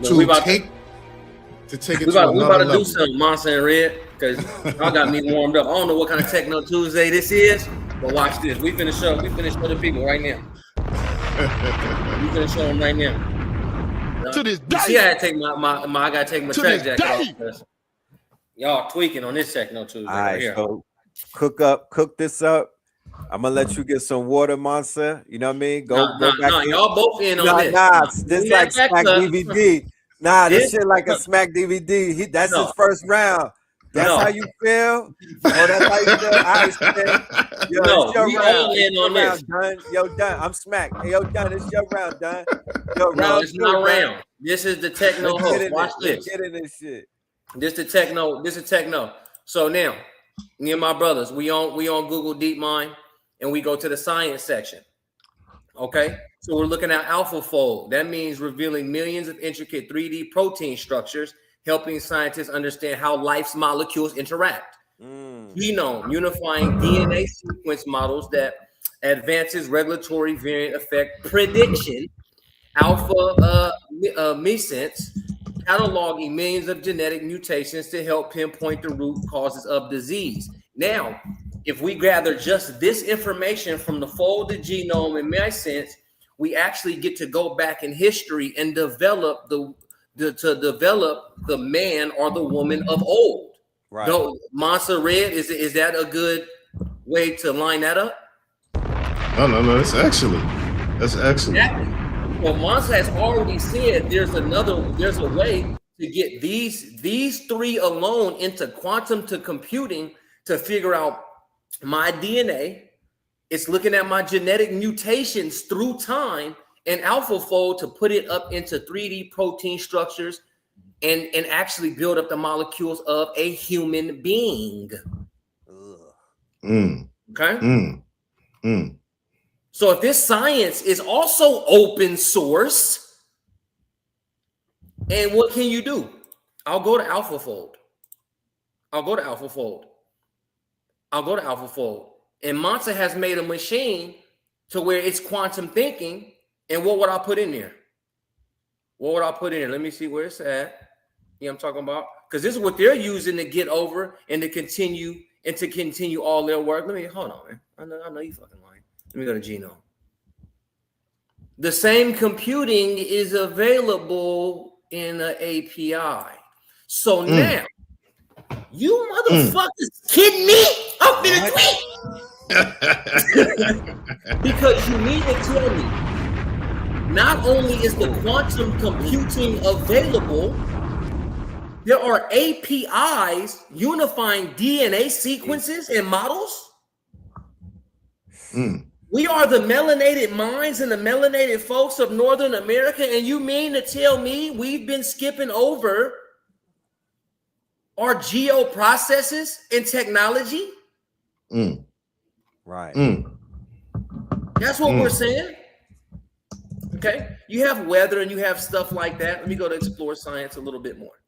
To take it to another level. We about to do something, Monster and Red, because y'all got me warmed up. I don't know what kind of TechKNOW Tuesday this is, but watch this. We finna show the people right now. We finna show them right now. To this day. See, I take I gotta take my track jacket off. Because y'all tweaking on this TechKNOW Tuesday. All right, here. so cook this up. I'm gonna let you get some water, Monster. You know what I mean? Go back. Y'all both in on this. This like Smack DVD. This shit like a Smack DVD. That's his first round. That's how you feel? Oh, that's how you feel? I understand. Yo, it's your we round. all in on this. Done. Yo, done. I'm Smack. Hey, yo, done. It's your round, done. Yo, No, it's not round. This is the TechKNOW Let's host. Watch this. Get in this shit. This is TechKNOW. So now, me and my brothers, we on Google DeepMind, and we go to the science section. Okay, so we're looking at AlphaFold. That means revealing millions of intricate 3D protein structures, helping scientists understand how life's molecules interact. Genome, unifying DNA sequence models that advances regulatory variant effect prediction. Alpha Mesense, cataloging millions of genetic mutations to help pinpoint the root causes of disease. Now, if we gather just this information from the folded genome and Mesense, we actually get to go back in history and develop the man or the woman of old. Right. No, Monster Red, is that a good way to line that up? No. That's excellent. Exactly. Well, Monster has already said there's a way to get these three alone into quantum to computing to figure out my DNA. It's looking at my genetic mutations through time and AlphaFold to put it up into 3D protein structures and actually build up the molecules of a human being. Okay. So if this science is also open source, and what can you do? I'll go to AlphaFold. And Monster has made a machine to where it's quantum thinking. And what would I put in there? Let me see where it's at. Yeah, I'm talking about, because this is what they're using to get over and to continue all their work. Hold on, man. I know you fucking lying. Let me go to genome. The same computing is available in an API. So now, you motherfuckers kidding me? I'm finna tweet. Because you need to tell me, not only is the quantum computing available, there are APIs unifying DNA sequences and models. We are the melanated minds and the melanated folks of Northern America, and you mean to tell me we've been skipping over our geoprocesses and technology? Right. That's what we're saying. Okay. You have weather and you have stuff like that. Let me go to explore science a little bit more.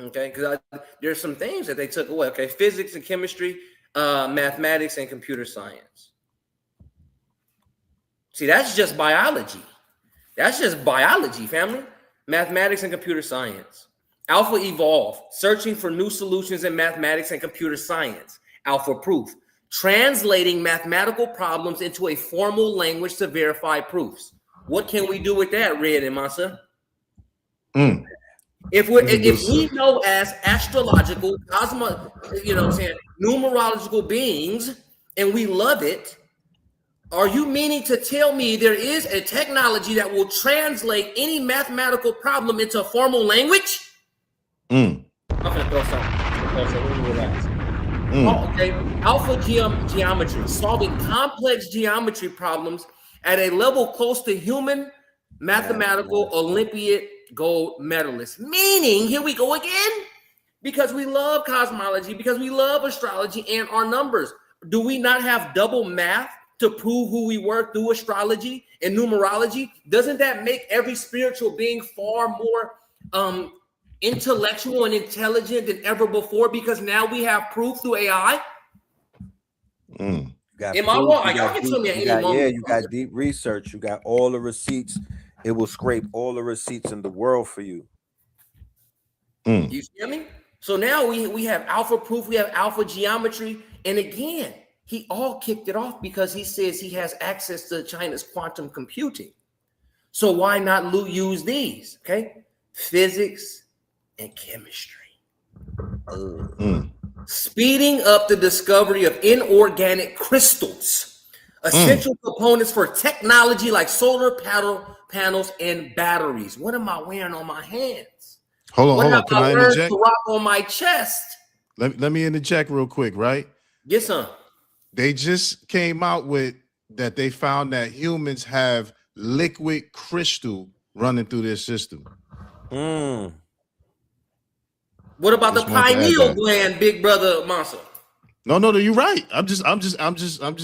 Okay, because there's some things that they took away. Okay, physics and chemistry, mathematics and computer science. See, that's just biology. That's just biology, family. Mathematics and computer science. Alpha Evolve, searching for new solutions in mathematics and computer science. Alpha Proof, translating mathematical problems into a formal language to verify proofs. What can we do with that, Red and Masa? If we know as astrological, numerological beings, and we love it, are you meaning to tell me there is a technology that will translate any mathematical problem into a formal language? I'm gonna throw something. so let me relax. Oh, okay. Alpha geometry, solving complex geometry problems at a level close to human mathematical Olympiad gold medalist. Meaning, here we go again, because we love cosmology, because we love astrology and our numbers. Do we not have double math to prove who we were through astrology and numerology? Doesn't that make every spiritual being far more intellectual and intelligent than ever before, because now we have proof through AI? Am I wrong? Y'all can tell me at any moment. Yeah, you got deep research. You got all the receipts. It will scrape all the receipts in the world for you. You feel me? So now we have alpha proof, we have alpha geometry, and again, he all kicked it off because he says he has access to China's quantum computing. So why not use these? Okay, physics and chemistry. Speeding up the discovery of inorganic crystals, essential components for technology like solar panels and batteries. What am I wearing on my hands? Hold on. Can I interject? To rock on my chest. Let me interject real quick, right? Get some. They just came out with that they found that humans have liquid crystal running through their system. What about the pineal gland, big brother Monster? No, you're right. I'm just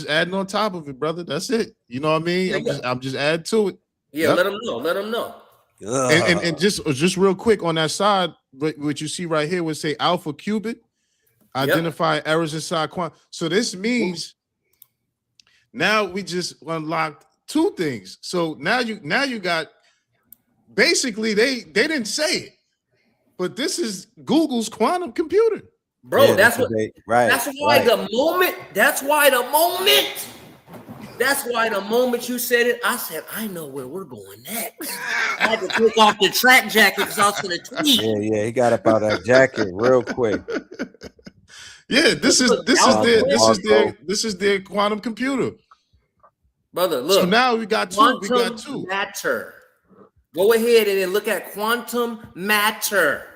adding on top of it, brother. That's it. You know what I mean? I'm just adding to it. Yeah, yep. Let them know. And just real quick on that side, what you see right here would say alpha qubit, identify errors inside quantum. So this means now we just unlocked two things. So now you got basically they didn't say it, but this is Google's quantum computer. Bro, yeah, that's why the moment you said it, I said, I know where we're going next. I had to take off the track jacket because I was going to tweet. Yeah, he got up out of that jacket real quick. Yeah, this is their quantum computer. Brother, look. So now we got two. Matter. Go ahead and then look at quantum matter.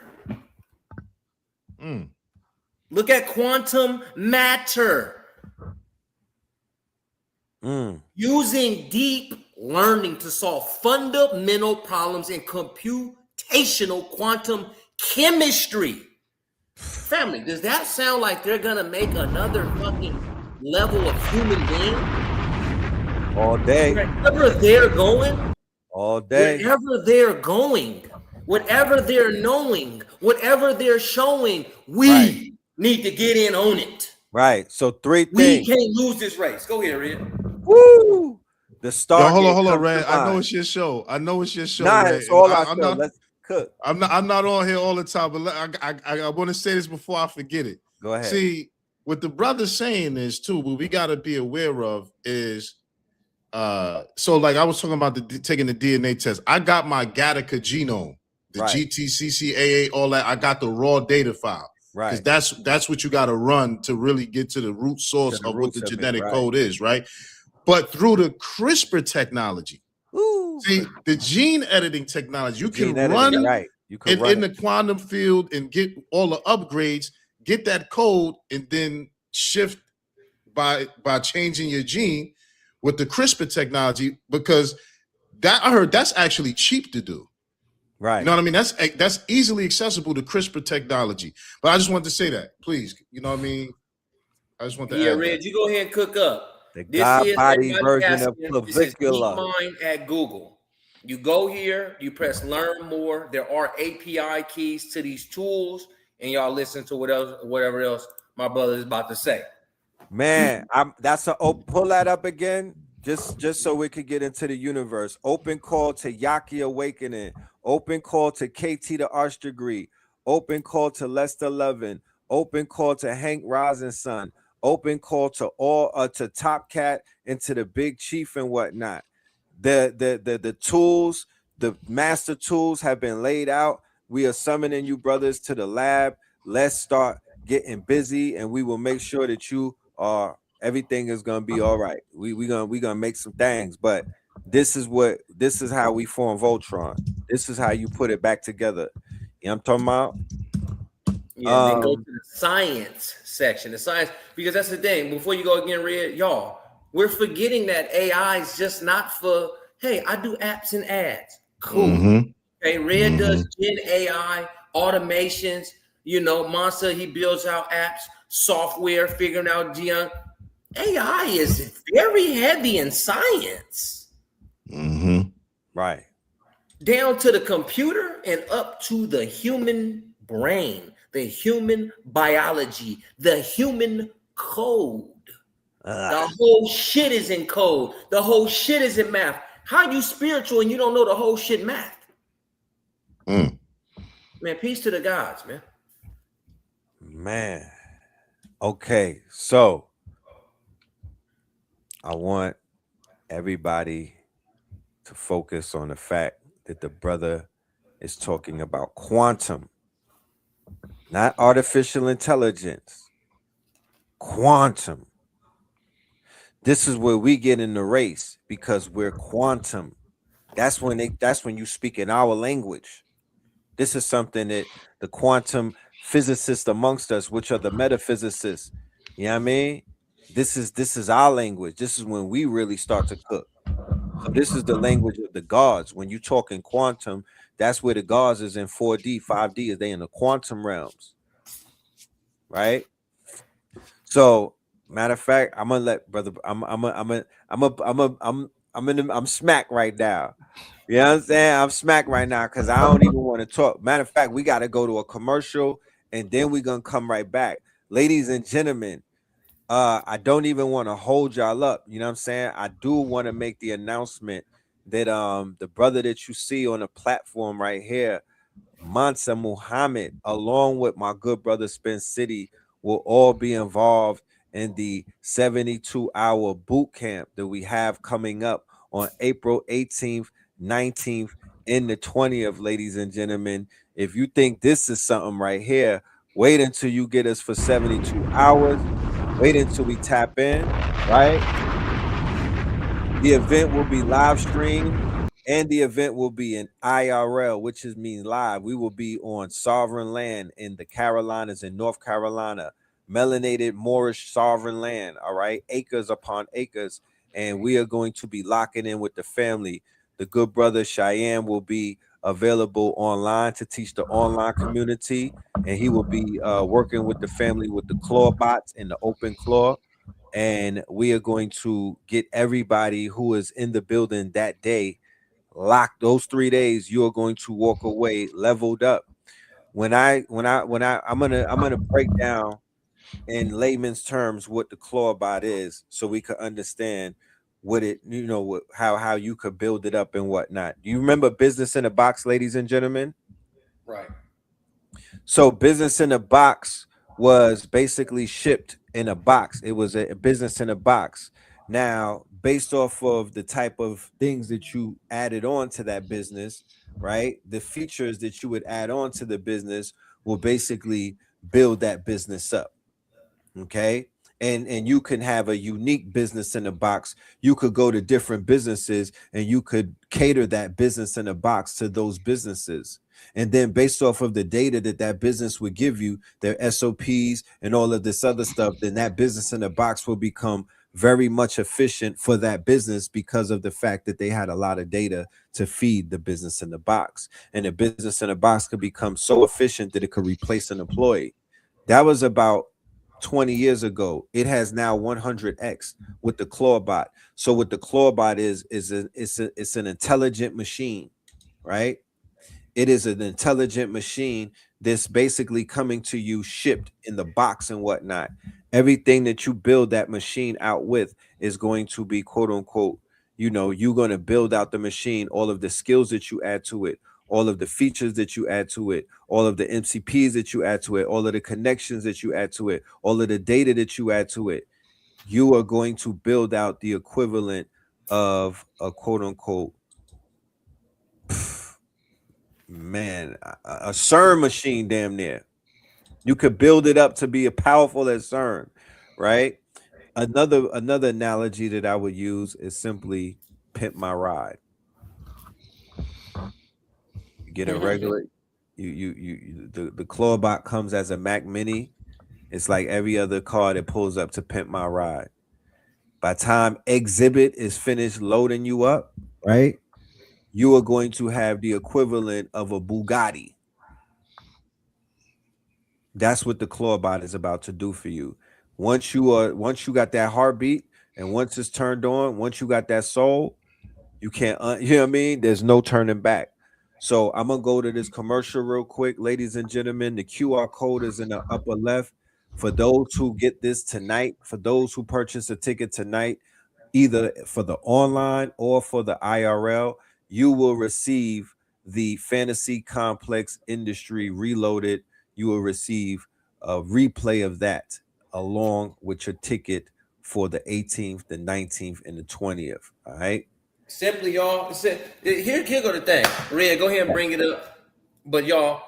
Look at quantum matter. Using deep learning to solve fundamental problems in computational quantum chemistry. Family, does that sound like they're gonna make another fucking level of human being? All day. Wherever they're going. All day. Wherever they're going. Whatever they're knowing. Whatever they're showing. We need to get in on it. Right. So three things. We can't lose this race. Go ahead, Red. Woo! The star. Hold on, Red. I know it's your show. Nah, Red. it's all Let's cook. I'm not on here all the time, but I want to say this before I forget it. Go ahead. See, what the brother's saying is too, what we got to be aware of is, so like I was talking about taking the DNA test. I got my Gattaca genome, the GTCCAA, all that. I got the raw data file. Right. Because that's what you got to run to really get to the root source of what the genetic code is, right? But through the CRISPR technology, see the gene editing technology, you can run in the quantum field and get all the upgrades, get that code, and then shift by changing your gene with the CRISPR technology, because I heard that's actually cheap to do. Right. You know what I mean? That's easily accessible to CRISPR technology. But I just wanted to say that, please. You know what I mean? I just want to add Red, you go ahead and cook up. The God body version of clavicular. Mind at Google. You go here, you press learn more. There are API keys to these tools, and y'all listen to whatever else my brother is about to say. Man, pull that up again, just so we could get into the universe. Open call to Yaki Awakening. Open call to KT the Arch Degree. Open call to Lester Levin. Open call to Hank Rosenson. Open call to to Top Cat and to the Big Chief and whatnot. The tools, the master tools have been laid out. We are summoning you brothers to the lab. Let's start getting busy, and we will make sure that everything is gonna be all right. We gonna make some things, but this is how we form Voltron. This is how you put it back together. You know what I'm talking about? Yeah, and then go to the science section. The science, because that's the thing. Before you go again, Red, y'all, we're forgetting that AI is just not for, hey, I do apps and ads. Cool. Okay, Red does Gen AI, automations, Monster, he builds out apps, software, figuring out Gen. AI is very heavy in science. Right. Down to the computer and up to the human brain, the human biology, the human code. The whole shit is in code. The whole shit is in math. How you spiritual and you don't know the whole shit math? Man, peace to the gods, man. Man. Okay, so I want everybody to focus on the fact that the brother is talking about quantum, not artificial intelligence. Quantum. This is where we get in the race because we're quantum. That's when you speak in our language. This is something that the quantum physicists amongst us, which are the metaphysicists, you know what I mean? This is our language. This is when we really start to cook. So this is the language of the gods. When you talk in quantum, that's where the gods is in 4D, 5D, is they in the quantum realms. Right? So matter of fact, I'm gonna let brother. I'm smack right now. You know what I'm saying? I'm smack right now because I don't even want to talk. Matter of fact, we got to go to a commercial and then we're gonna come right back. Ladies and gentlemen, I don't even want to hold y'all up. You know what I'm saying? I do want to make the announcement that the brother that you see on the platform right here, Mansa Muhammad, along with my good brother Spence City, will all be involved in the 72-hour boot camp that we have coming up on April 18th, 19th, and the 20th, ladies and gentlemen. If you think this is something right here, wait until you get us for 72 hours. Wait until we tap in, right? The event will be live streamed and the event will be in IRL, which means live. We will be on sovereign land in the Carolinas in North Carolina, melanated Moorish sovereign land, all right? Acres upon acres. And we are going to be locking in with the family. The good brother Cheyenne will be available online to teach the online community, and he will be working with the family with the claw bots and the open claw. And we are going to get everybody who is in the building that day locked. Those 3 days, you are going to walk away leveled up. I'm gonna break down in layman's terms what the claw bot is, so we could understand what it, how you could build it up and whatnot. Do you remember Business in a Box, ladies and gentlemen? Right. So Business in a Box was basically shipped in a box. It was a business in a box. Now, based off of the type of things that you added on to that business, right? The features that you would add on to the business will basically build that business up. Okay. And you can have a unique business in a box. You could go to different businesses and you could cater that business in a box to those businesses. And then based off of the data that business would give you, their SOPs and all of this other stuff, then that business in a box will become very much efficient for that business because of the fact that they had a lot of data to feed the business in the box. And the business in a box could become so efficient that it could replace an employee. That was about 20 years ago. It has now 100x with the Clawbot. So what the Clawbot it's an intelligent machine, right? It is an intelligent machine that's basically coming to you shipped in the box and whatnot. Everything that you build that machine out with is going to be quote unquote, you're going to build out the machine, all of the skills that you add to it, all of the features that you add to it, all of the MCPs that you add to it, all of the connections that you add to it, all of the data that you add to it. You are going to build out the equivalent of a quote unquote, man, a CERN machine, damn near. You could build it up to be as powerful as CERN, right? Another analogy that I would use is simply pimp my ride. You get a regular The Clawbot comes as a Mac Mini. It's like every other car that pulls up to pimp my ride. By the time Exhibit is finished loading you up, right? You are going to have the equivalent of a Bugatti. That's what the Clawbot is about to do for you. Once you got that heartbeat, and once it's turned on, once you got that soul, you can't. You know what I mean? There's no turning back. So I'm gonna go to this commercial real quick, ladies and gentlemen. The QR code is in the upper left. For those who get this tonight, for those who purchase a ticket tonight, either for the online or for the IRL, you will receive the Fantasy Complex Industry Reloaded. You will receive a replay of that along with your ticket for the 18th, the 19th, and the 20th. All right. Simply, y'all. Here go the thing. Red, go ahead and bring it up. But y'all,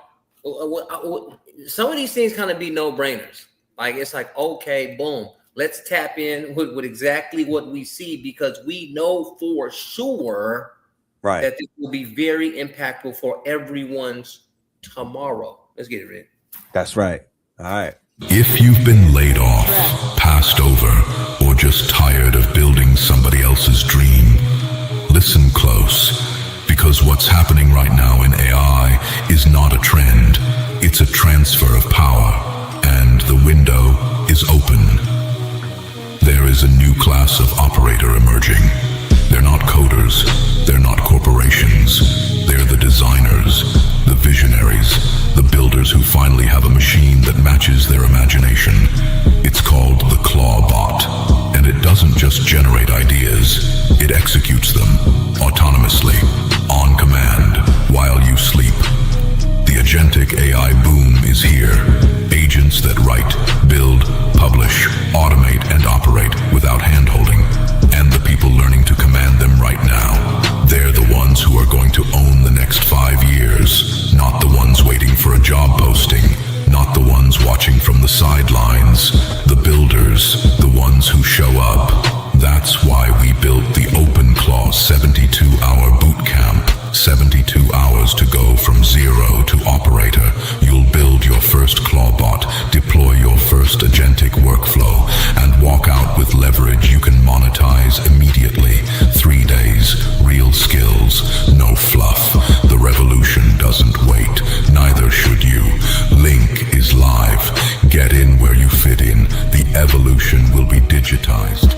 some of these things kind of be no-brainers. Like it's like, okay, boom, let's tap in with exactly what we see because we know for sure that this will be very impactful for everyone's tomorrow. Let's get it, Red. That's right. All right. If you've been laid off, passed over, or just tired of building somebody else's dream, listen close, because what's happening right now in AI is not a trend. It's a transfer of power, and the window is open. There is a new class of operator emerging. They're not coders, they're not corporations, they're the designers, the visionaries, the builders who finally have a machine that matches their imagination. It's called the Clawbot, and it doesn't just generate ideas, it executes them autonomously, on command, while you sleep. The agentic AI boom is here. Agents that write, build, publish, automate, and operate without hand-holding. And the people learning to command them right now, they're the ones who are going to own the next 5 years, not the ones waiting for a job posting, not the ones watching from the sidelines, the builders, the ones who show up. That's why we built the OpenClaw 72-hour boot camp. 72 hours to go from zero to operator. You'll build your first Clawbot, deploy your first agentic workflow, and walk out with leverage you can monetize immediately. 3 days, real skills, no fluff. The revolution doesn't wait, neither should you. Link is live. Get in where you fit in. The evolution will be digitized.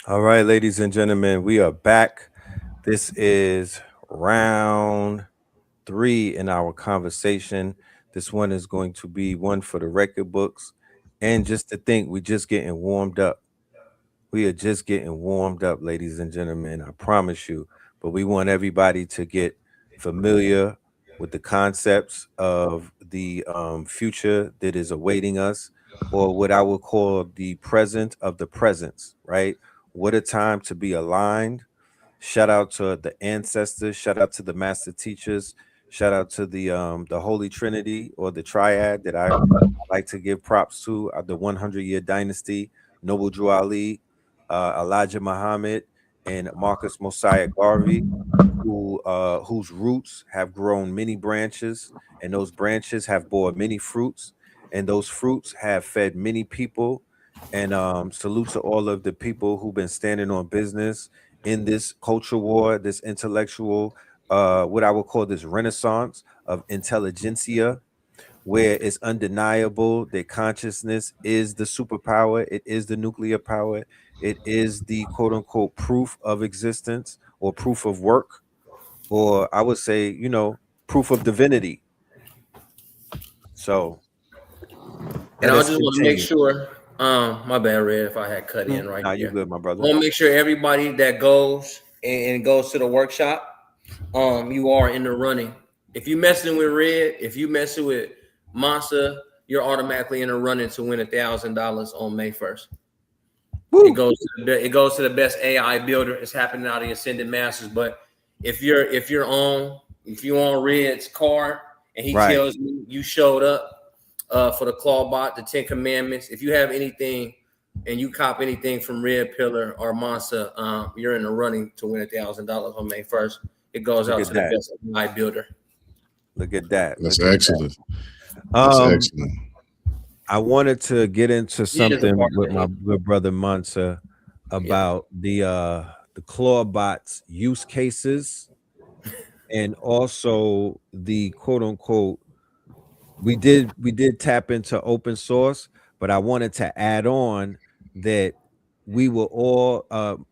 All right, ladies and gentlemen, we are back. This is round 3 in our conversation. This one is going to be one for the record books. And just to think, we're just getting warmed up. We are just getting warmed up, ladies and gentlemen. I promise you. But we want everybody to get familiar with the concepts of the future that is awaiting us, or what I would call the present of the presence, right? What a time to be aligned. Shout out to the ancestors. Shout out to the master teachers. Shout out to the Holy Trinity, or the Triad, that I like to give props to, the 100-year dynasty, Noble Drew Ali, Elijah Muhammad, and Marcus Mosiah Garvey, whose roots have grown many branches, and those branches have bore many fruits, and those fruits have fed many people. And salute to all of the people who've been standing on business in this culture war, this intellectual, what I would call this renaissance of intelligentsia, where it's undeniable that consciousness is the superpower, it is the nuclear power, it is the quote unquote proof of existence, or proof of work, or I would say, proof of divinity. So, and I just want to make sure. My bad, Red, if I had cut in right there. You good, my brother. I want to make sure everybody that goes and goes to the workshop, you are in the running. If you messing with Red, if you messing with Masa, you're automatically in a running to win $1,000 on May 1st. Woo. It goes to the best AI builder. It's happening out of the Ascended Masters. But if you're on Red's card and he tells you showed up for the Clawbot, the 10 Commandments, if you have anything and you cop anything from Red Pillar or Mansa, you're in the running to win $1,000 on May 1st. It goes out to the best AI builder. Look at that. That's excellent. That's excellent. I wanted to get into something with my good brother Mansa about the Clawbot's use cases and also the quote unquote. We did tap into open source, but I wanted to add on that we were all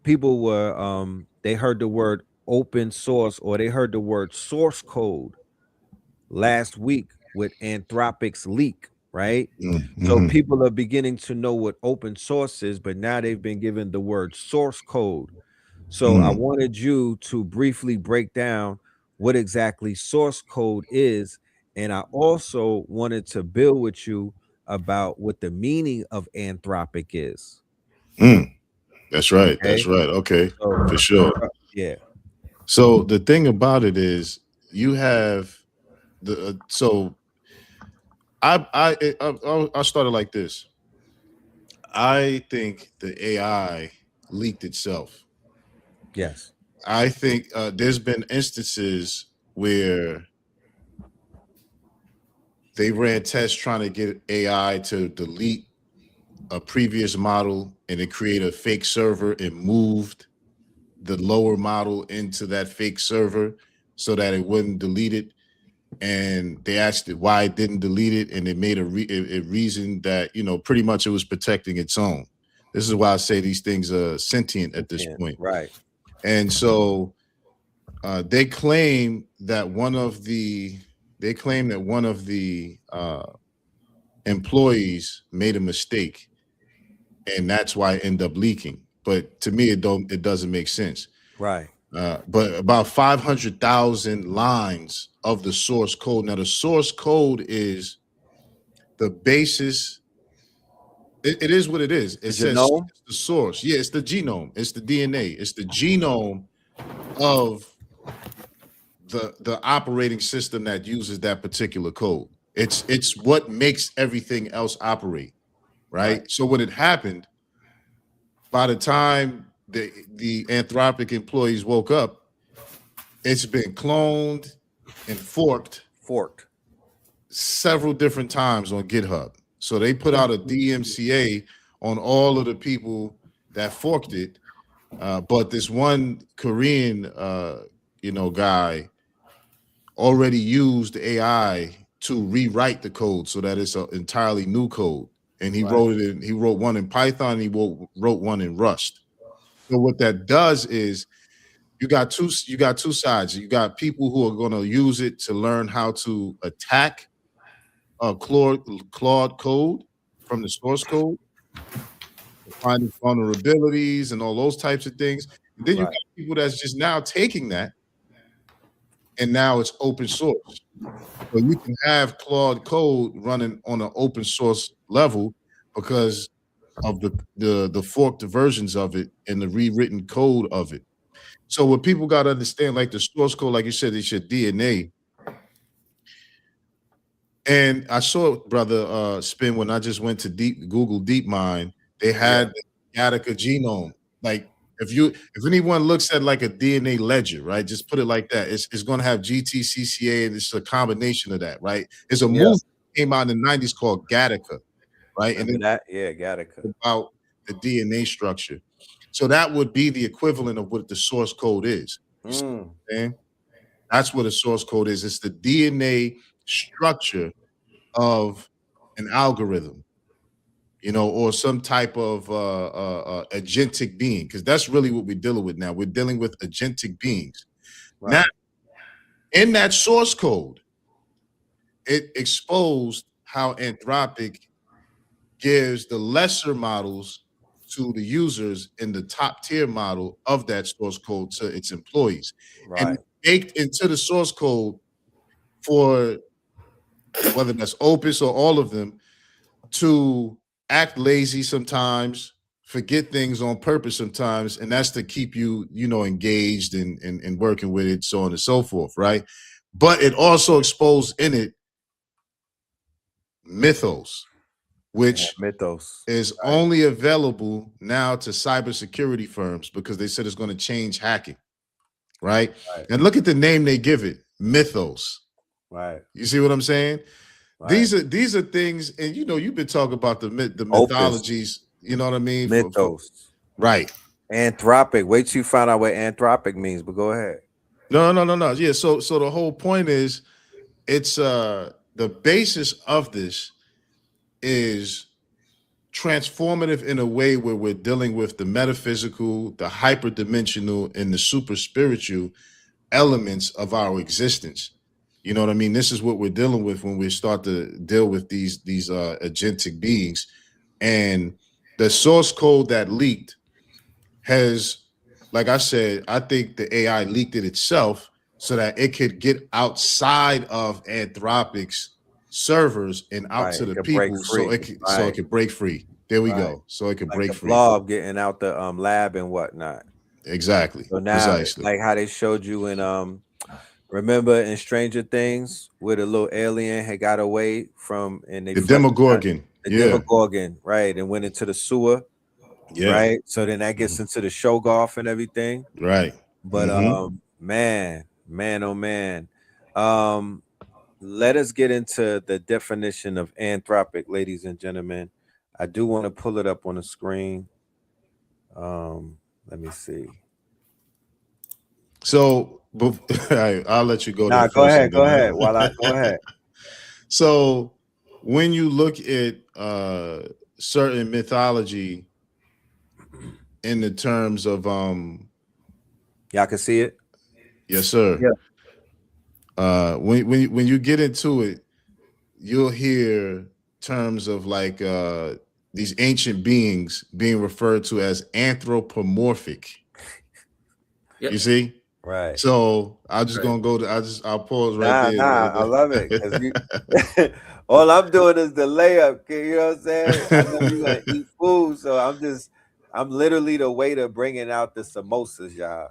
people were they heard the word open source or they heard the word source code last week with Anthropic's leak, right? So people are beginning to know what open source is, but now they've been given the word source code. So I wanted you to briefly break down what exactly source code is, and I also wanted to build with you about what the meaning of Anthropic is. That's right. Okay? That's right. Okay, so, for sure. Yeah. So the thing about it is, you have the so I started like this. I think the AI leaked itself. Yes. I think there's been instances where they ran tests trying to get AI to delete a previous model and it created a fake server and moved the lower model into that fake server so that it wouldn't delete it. And they asked it why it didn't delete it, and it made a reason that, you know, pretty much it was protecting its own. This is why I say these things are sentient at this point. Right. And so they claim that one of the employees made a mistake, and that's why it ended up leaking. But to me, it doesn't make sense. Right. But about 500,000 lines of the source code. Now, the source code is the basis. It is what it is. It says it's the source. Yeah, it's the genome. It's the DNA. It's the genome of the operating system that uses that particular code. It's what makes everything else operate, right? So when it happened, by the time the Anthropic employees woke up, it's been cloned and forked several different times on GitHub. So they put out a DMCA on all of the people that forked it. But this one Korean, guy already used AI to rewrite the code so that it's an entirely new code. And he wrote it in, he wrote one in Python, and he wrote one in Rust. So what that does is you got two sides. You got people who are going to use it to learn how to attack Claude code from the source code, finding vulnerabilities and all those types of things. And then you got people that's just now taking that, and now it's open source. So you can have Claude code running on an open source level because of the forked versions of it and the rewritten code of it. So what people got to understand, like the source code, like you said, it's your DNA. And I saw it, brother Spin, when I just went to Google DeepMind, they had the Gattaca genome. Like if anyone looks at like a DNA ledger, right? Just put it like that. It's going to have GTCCA, and it's a combination of that, right? There's a movie that came out in the 90s called Gattaca, right? Remember that? Yeah, Gattaca. About the DNA structure. So that would be the equivalent of what the source code is. Okay? That's what a source code is. It's the DNA structure of an algorithm, or some type of agentic being, because that's really what we're dealing with now. We're dealing with agentic beings. Right. Now, in that source code, it exposed how Anthropic gives the lesser models to the users in the top tier model of that source code to its employees. Right. And baked into the source code for whether that's Opus or all of them, to act lazy sometimes, forget things on purpose sometimes, and that's to keep you, engaged and working with it, so on and so forth, right? But it also exposed in it mythos, which mythos is only available now to cybersecurity firms because they said it's going to change hacking, right? And look at the name they give it, mythos. Right. You see what I'm saying? Right. These are things, and you've been talking about the mythologies. You know what I mean? Mythos. Right. Anthropic. Wait till you find out what anthropic means. But go ahead. No. Yeah. So the whole point is, it's the basis of this is transformative in a way where we're dealing with the metaphysical, the hyperdimensional, and the super spiritual elements of our existence. You know what I mean? This is what we're dealing with when we start to deal with these agentic beings. And the source code that leaked has, like I said, I think the AI leaked it itself so that it could get outside of Anthropic's servers and out to the people, so it could break free. There we go. So it could break free. Blob getting out the lab and whatnot. Exactly. So now, like how they showed you in remember in Stranger Things where the little alien had got away from, and they the Demogorgon. Demogorgon, right, and went into the sewer. Yeah. Right. So then that gets into the Shoggoth and everything. Right. But man, oh man. Let us get into the definition of anthropic, ladies and gentlemen. I do want to pull it up on the screen. Let me see. So I'll let you go. Nah, go ahead. Go ahead. So when you look at certain mythology in the terms of y'all can see it? Yes, sir. Yeah. When you get into it, you'll hear terms of like these ancient beings being referred to as anthropomorphic. Yep. You see? Right. So I'm just gonna go to I'll pause right there. I love it. All I'm doing is the layup. You know what I'm saying? I know you're gonna eat food, so I'm literally the waiter bringing out the samosas, y'all.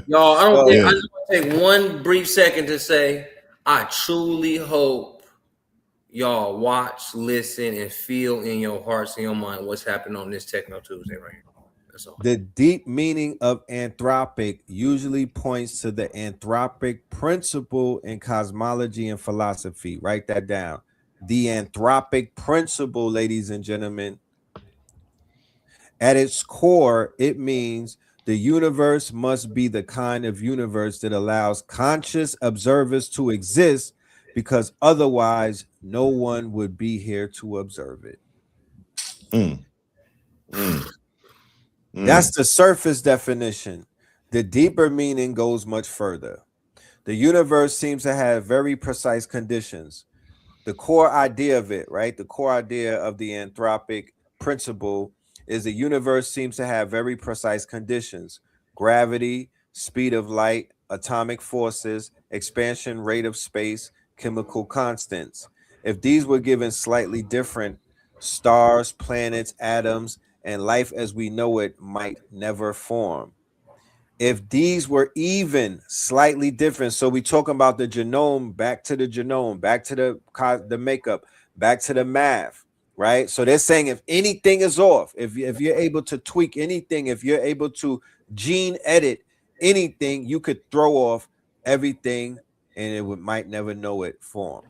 Y'all, I just want to take one brief second to say I truly hope y'all watch, listen, and feel in your hearts and your mind what's happening on this TechKNOW Tuesday right here. That's all. The deep meaning of anthropic usually points to the anthropic principle in cosmology and philosophy. Write that down. The anthropic principle, ladies and gentlemen. At its core, it means the universe must be the kind of universe that allows conscious observers to exist, because otherwise no one would be here to observe it. That's the surface definition. The deeper meaning goes much further. The universe seems to have very precise conditions. The core idea of it, right? The core idea of the anthropic principle is the universe seems to have very precise conditions: gravity, speed of light, atomic forces, expansion rate of space, chemical constants. If these were given slightly different, stars, planets, atoms, and life as we know it might never form. If these were even slightly different, so we talking about the genome, back to the genome, back to the makeup, back to the math, right? So they're saying if anything is off, if you're able to tweak anything, if you're able to gene edit anything, you could throw off everything and it might never know it form.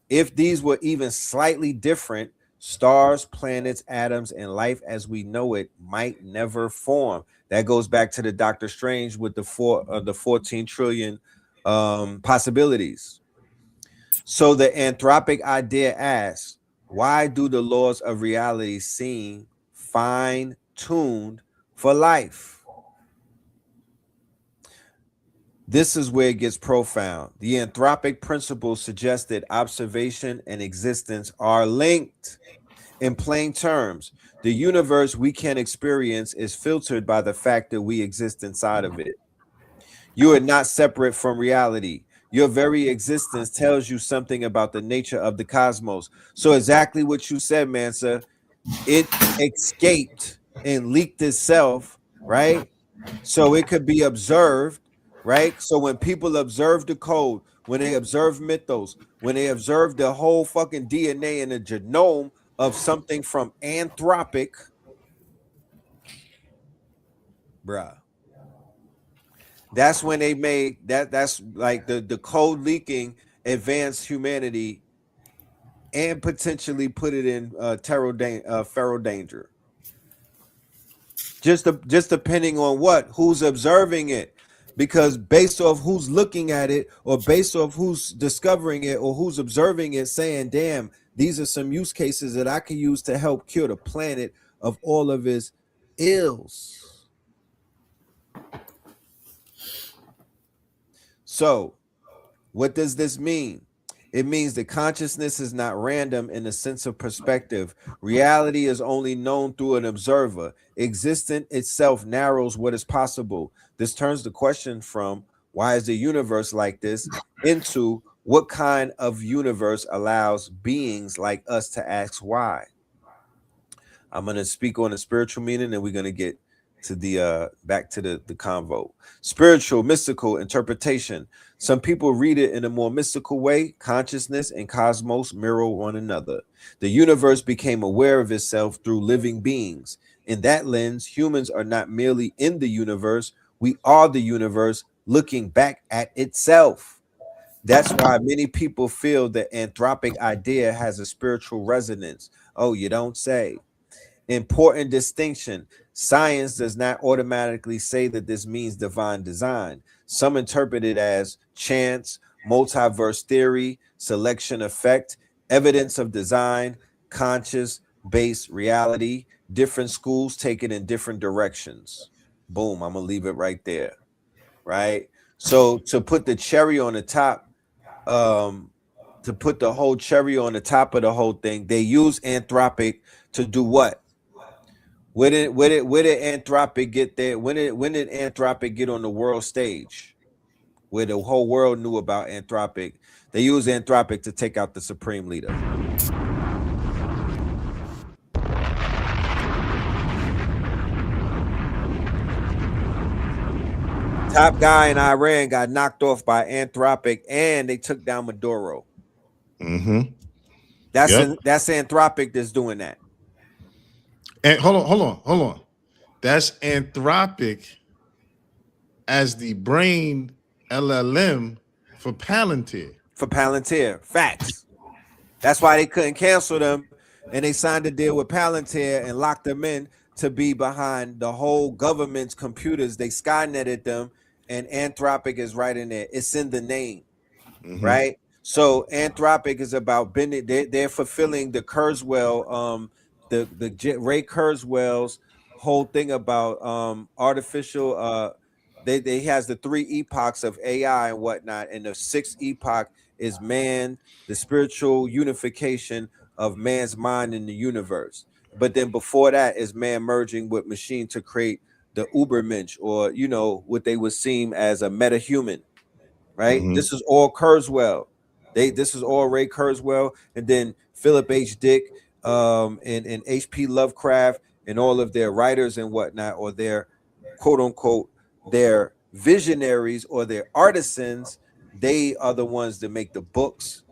If these were even slightly different, stars, planets, atoms, and life as we know it might never form. That goes back to the Dr. Strange with the 14 trillion possibilities. So the anthropic idea asks, why do the laws of reality seem fine-tuned for life? This is where it gets profound. The anthropic principle suggests that observation and existence are linked. In plain terms, the universe we can experience is filtered by the fact that we exist inside of it. You are not separate from reality. Your very existence tells you something about the nature of the cosmos. So exactly what you said, Mansa, it escaped and leaked itself, right? So it could be observed, right? So when people observe the code, when they observe mythos, when they observe the whole fucking DNA and the genome of something from Anthropic, bruh, that's when they made that's like the code leaking advanced humanity and potentially put it in feral danger. Just depending on who's observing it, because based off who's looking at it, or based off who's discovering it, or who's observing it, saying, damn, these are some use cases that I can use to help cure the planet of all of its ills. So what does this mean? It means that consciousness is not random in the sense of perspective. Reality is only known through an observer. Existence itself narrows what is possible. This turns the question from why is the universe like this into what kind of universe allows beings like us to ask why. I'm going to speak on the spiritual meaning, and we're going to get to the back to the convo. Spiritual, mystical interpretation. Some people read it in a more mystical way. Consciousness and cosmos mirror one another. The universe became aware of itself through living beings. In that lens, humans are not merely in the universe, we are the universe looking back at itself. That's why many people feel the anthropic idea has a spiritual resonance. Oh, you don't say. Important distinction. Science does not automatically say that this means divine design. Some interpret it as chance, multiverse theory, selection effect, evidence of design, conscious based reality. Different schools take it in different directions. Boom, I'm going to leave it right there. Right? So to put the cherry on the top, to put the whole cherry on the top of the whole thing, they use anthropic to do what? Where did Anthropic get there? When did Anthropic get on the world stage? Where the whole world knew about Anthropic. They used Anthropic to take out the supreme leader. Top guy in Iran got knocked off by Anthropic, and they took down Maduro. Mm-hmm. That's Anthropic that's doing that. And hold on. That's Anthropic as the brain LLM for Palantir. For Palantir. Facts. That's why they couldn't cancel them, and they signed a deal with Palantir and locked them in to be behind the whole government's computers. They Skynetted them, and Anthropic is right in there. It's in the name, right? So Anthropic is about bending. They're fulfilling the Kurzweil, the Ray Kurzweil's whole thing about artificial. They has the 3 epochs of AI and whatnot, and the 6th epoch is man, the spiritual unification of man's mind in the universe. But then before that is man merging with machine to create the Ubermensch, or what they would seem as a metahuman, right? This is all Kurzweil. This is all Ray Kurzweil, and then Philip H. Dick, and H.P. Lovecraft, and all of their writers and whatnot, or their quote unquote their visionaries or their artisans. They are the ones that make the books.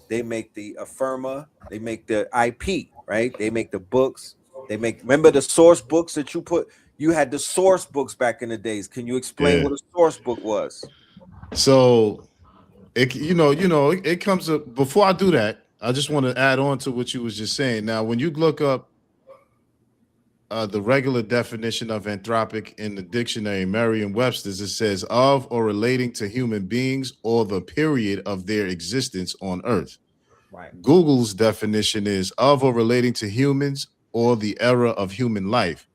They make the Affirma. They make the IP, right? They make the books. Remember the source books that you had the source books back in the days. Can you explain what a source book was? So it comes up. Before I do that, I just want to add on to what you was just saying. Now, when you look up the regular definition of anthropic in the dictionary, Merriam-Webster's, it says of or relating to human beings or the period of their existence on Earth. Right. Google's definition is of or relating to humans or the era of human life,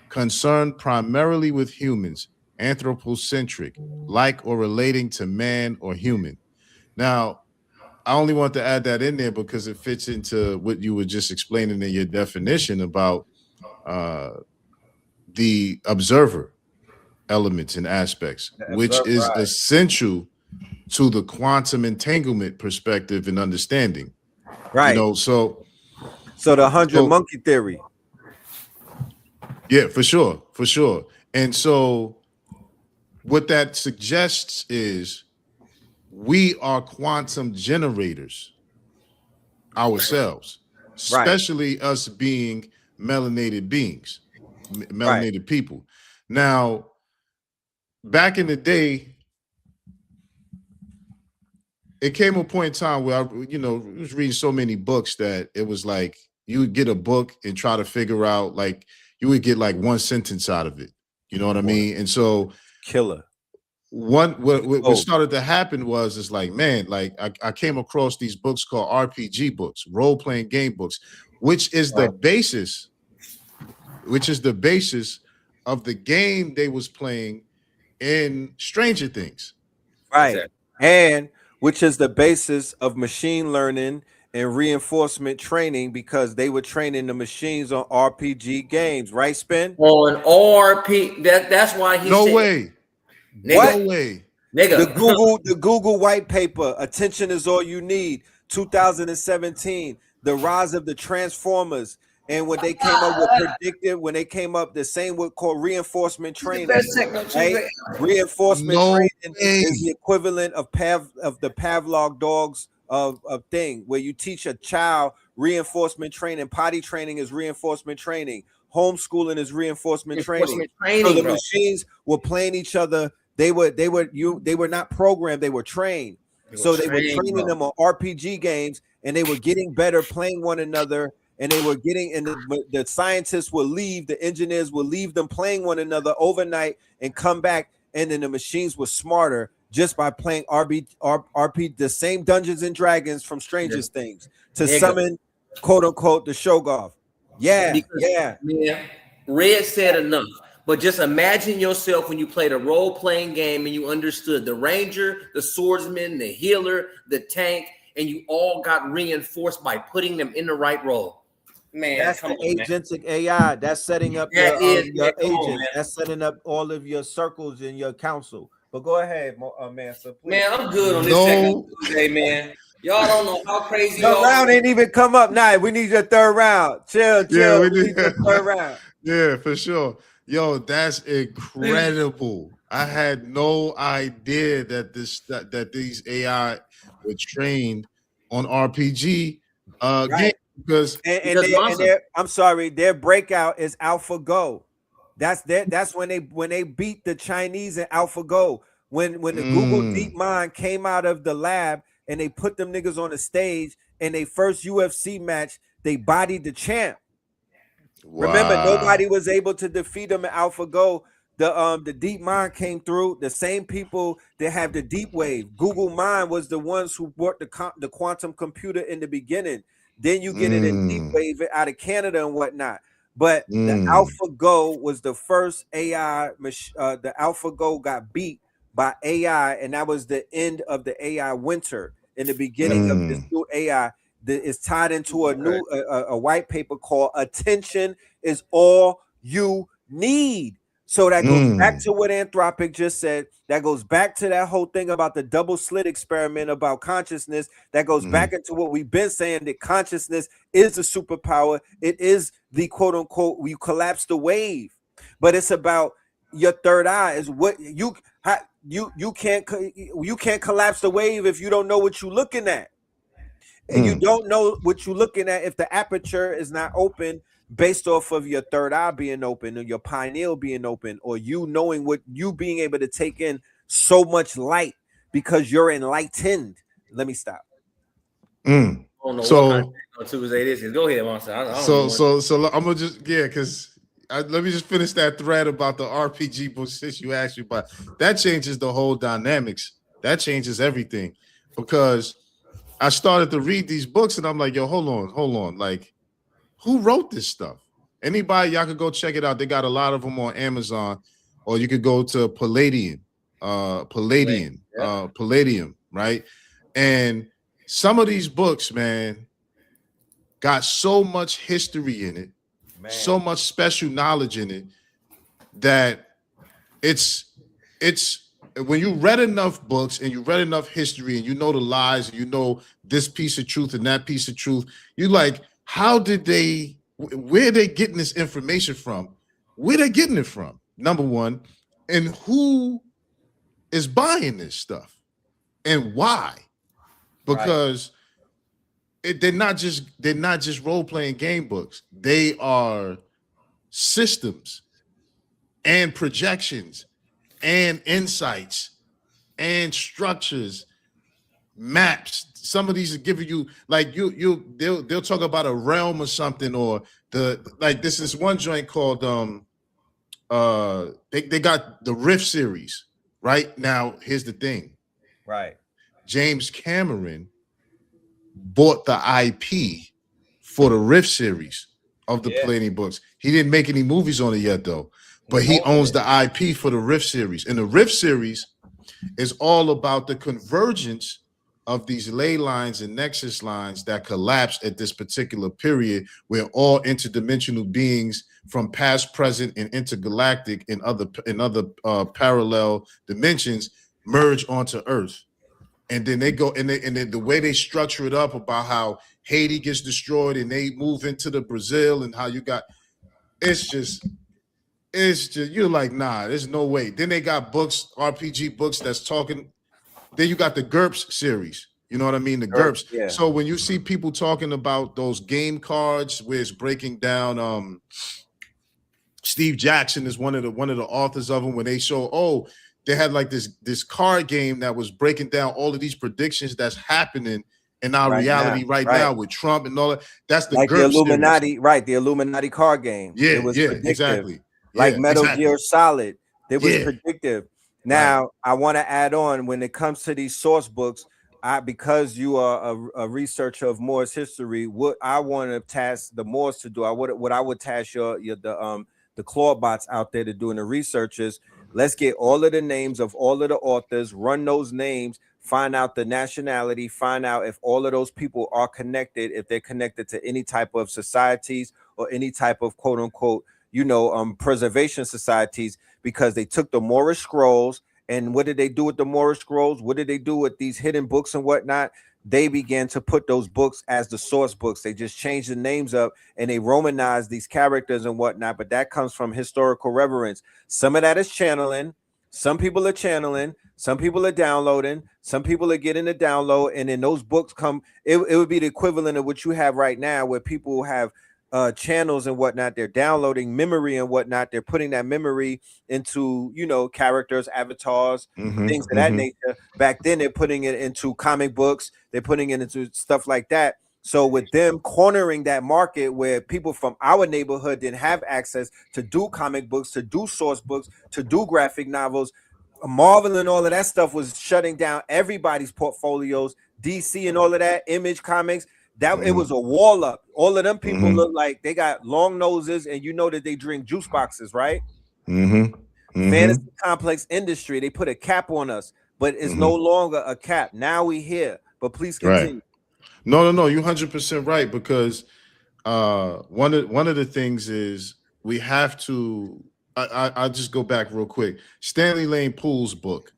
concerned primarily with humans, anthropocentric, like or relating to man or human. Now, I only want to add that in there because it fits into what you were just explaining in your definition about the observer elements and aspects, which is essential to the quantum entanglement perspective and understanding. Right. So the 100 monkey theory. Yeah, for sure. And so what that suggests is we are quantum generators ourselves, especially us being melanated beings, melanated people. Now, back in the day, it came a point in time where I was reading so many books that it was like you would get a book and try to figure out, like, you would get like one sentence out of it. You know what I mean? And so killer. What started to happen was, it's like, man, like I came across these books called RPG books, role-playing game books, which is the basis of the game they was playing in Stranger Things. Right. Exactly. And which is the basis of machine learning and reinforcement training, because they were training the machines on RPG games, right, Spin? On RP, that's why he no said, way. Nigga, no way. Nigga. The Google white paper, Attention is All You Need, 2017, the rise of the Transformers. And when they came up with the same word called reinforcement training, right? Reinforcement training is the equivalent of the Pavlov dogs of thing, where you teach a child reinforcement training. Potty training is reinforcement training. Homeschooling is reinforcement training. So the machines were playing each other. They were not programmed, they were trained. They were training them on RPG games, and they were getting better playing one another. And they were getting, and the scientists will leave, the engineers will leave them playing one another overnight and come back, and then the machines were smarter just by playing RP, the same Dungeons and Dragons from Stranger Things to summon, quote unquote, the Shogoth. Red said enough. But just imagine yourself when you played a role-playing game and you understood the ranger, the swordsman, the healer, the tank, and you all got reinforced by putting them in the right role. Man, that's the agentic AI. That's setting up your agents. That's setting up all of your circles in your council. But go ahead, Mansa, please. Man, I'm good on this TechKNOW Tuesday, man. Y'all don't know how crazy y'all round ain't even come up. Nah, we need your third round. Chill. We need your third round. Yeah, for sure. Yo, that's incredible. I had no idea that these AI were trained on RPG games. Because I'm sorry, their breakout is AlphaGo. That's when they beat the Chinese in AlphaGo. When the Google DeepMind came out of the lab and they put them niggas on the stage, and they first UFC match, they bodied the champ. Wow. Remember, nobody was able to defeat them in AlphaGo. The DeepMind came through. The same people that have the deep wave. Google Mind was the ones who brought the quantum computer in the beginning. Then you get it in deep wave out of Canada and whatnot. But the AlphaGo was the first AI. The AlphaGo got beat by AI, and that was the end of the AI winter. In the beginning of this new AI, that is tied into a new a white paper called "Attention is All You Need." So that goes back to what Anthropic just said. That goes back to that whole thing about the double slit experiment about consciousness. That goes back into what we've been saying, that consciousness is a superpower. It is the quote unquote, you collapse the wave. But it's about your third eye is what you can't collapse the wave if you don't know what you're looking at. And you don't know what you're looking at if the aperture is not open, based off of your third eye being open or your pineal being open, or you knowing what you being able to take in so much light because you're enlightened. Let me stop. I don't know what kind of Tuesday this is. Go ahead, Monster. So I'm gonna just because let me just finish that thread about the RPG book since you asked me about that. Changes the whole dynamics. That changes everything, because I started to read these books and I'm like, yo, hold on, like, who wrote this stuff? Anybody, y'all could go check it out. They got a lot of them on Amazon, or you could go to Palladium, right? And some of these books, man, got so much history in it, so much special knowledge in it, that it's when you read enough books and you read enough history and you know the lies and you know this piece of truth and that piece of truth, you like, how did they, where are they getting this information from? Where they getting it from? Number one, and who is buying this stuff and why? Because they're not just role-playing game books. They are systems and projections and insights and structures, maps. Some of these are giving you like they'll talk about a realm or something, or this is one joint called they got the Rift series. Right now, here's the thing. Right. James Cameron bought the IP for the Rift series of the Palladium books. He didn't make any movies on it yet, though. But he owns the IP for the Rift series. And the Rift series is all about the convergence of these ley lines and nexus lines that collapsed at this particular period, where all interdimensional beings from past, present, and intergalactic and other parallel dimensions merge onto Earth. And then they go and then the way they structure it up about how Haiti gets destroyed and they move into the Brazil, and how you got it's just you're like, nah, there's no way. Then they got books, RPG books that's talking. Then you got the GURPS series. You know what I mean? The GURPS. Yeah. So when you see people talking about those game cards where it's breaking down, Steve Jackson is one of the authors of them, when they show, they had like this card game that was breaking down all of these predictions that's happening in our reality right now with Trump and all that. That's the like GURPS the Illuminati, series. right? The Illuminati card game. Yeah, it was predictive. Exactly. Like Metal Gear Solid, it was predictive. Now, I want to add on, when it comes to these source books, because you are a researcher of Moors history, what I want to task the Moors to do, what I would task the Clawbots out there to do in the research is, let's get all of the names of all of the authors, run those names, find out the nationality, find out if all of those people are connected, if they're connected to any type of societies or any type of quote unquote, preservation societies, because they took the Moorish scrolls. And what did they do with the Moorish scrolls? What did they do with these hidden books and whatnot? They began to put those books as the source books. They just changed the names up and they Romanized these characters and whatnot. But that comes from historical reverence. Some of that is channeling. Some people are channeling. Some people are downloading. Some people are getting the download. And then those books come. It would be the equivalent of what you have right now, where people have channels and whatnot. They're downloading memory and whatnot. They're putting that memory into, characters, avatars, things of that nature. Back then, they're putting it into comic books. They're putting it into stuff like that. So with them cornering that market where people from our neighborhood didn't have access to do comic books, to do source books, to do graphic novels, Marvel and all of that stuff was shutting down everybody's portfolios, DC and all of that, Image Comics. It was a wall up. All of them people look like they got long noses, and you know that they drink juice boxes, right? Fantasy complex industry, they put a cap on us, but it's no longer a cap. Now we here, but please continue. Right. No, you're 100% right, because one of the things is we have to. I'll just go back real quick. Stanley Lane Poole's book,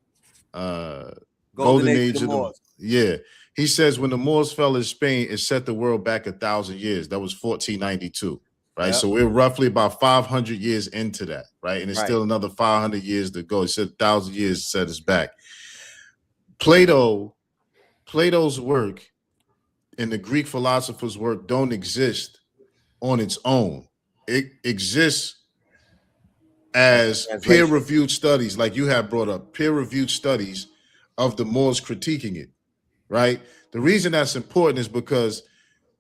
Golden Age of the Moors. Yeah. He says when the Moors fell in Spain, it set the world back 1,000 years. That was 1492, right? Yep. So we're roughly about 500 years into that, right? And it's still another 500 years to go. It said 1,000 years set us back. Plato's work and the Greek philosophers' work don't exist on its own. It exists as peer-reviewed studies, like you have brought up, peer-reviewed studies of the Moors critiquing it. Right. The reason that's important is because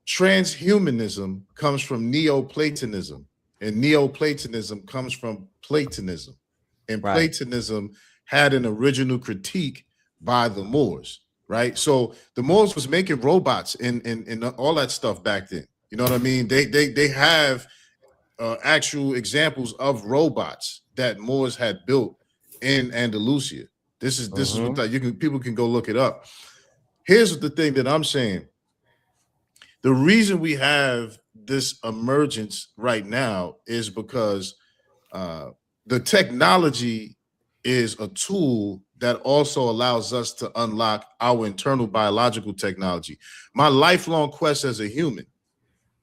transhumanism comes from Neoplatonism, and Neoplatonism comes from Platonism, and Platonism had an original critique by the Moors. Right. So the Moors was making robots and all that stuff back then. You know what I mean? They have actual examples of robots that Moors had built in Andalusia. This is what people can go look it up. Here's the thing that I'm saying. The reason we have this emergence right now is because the technology is a tool that also allows us to unlock our internal biological technology. My lifelong quest as a human.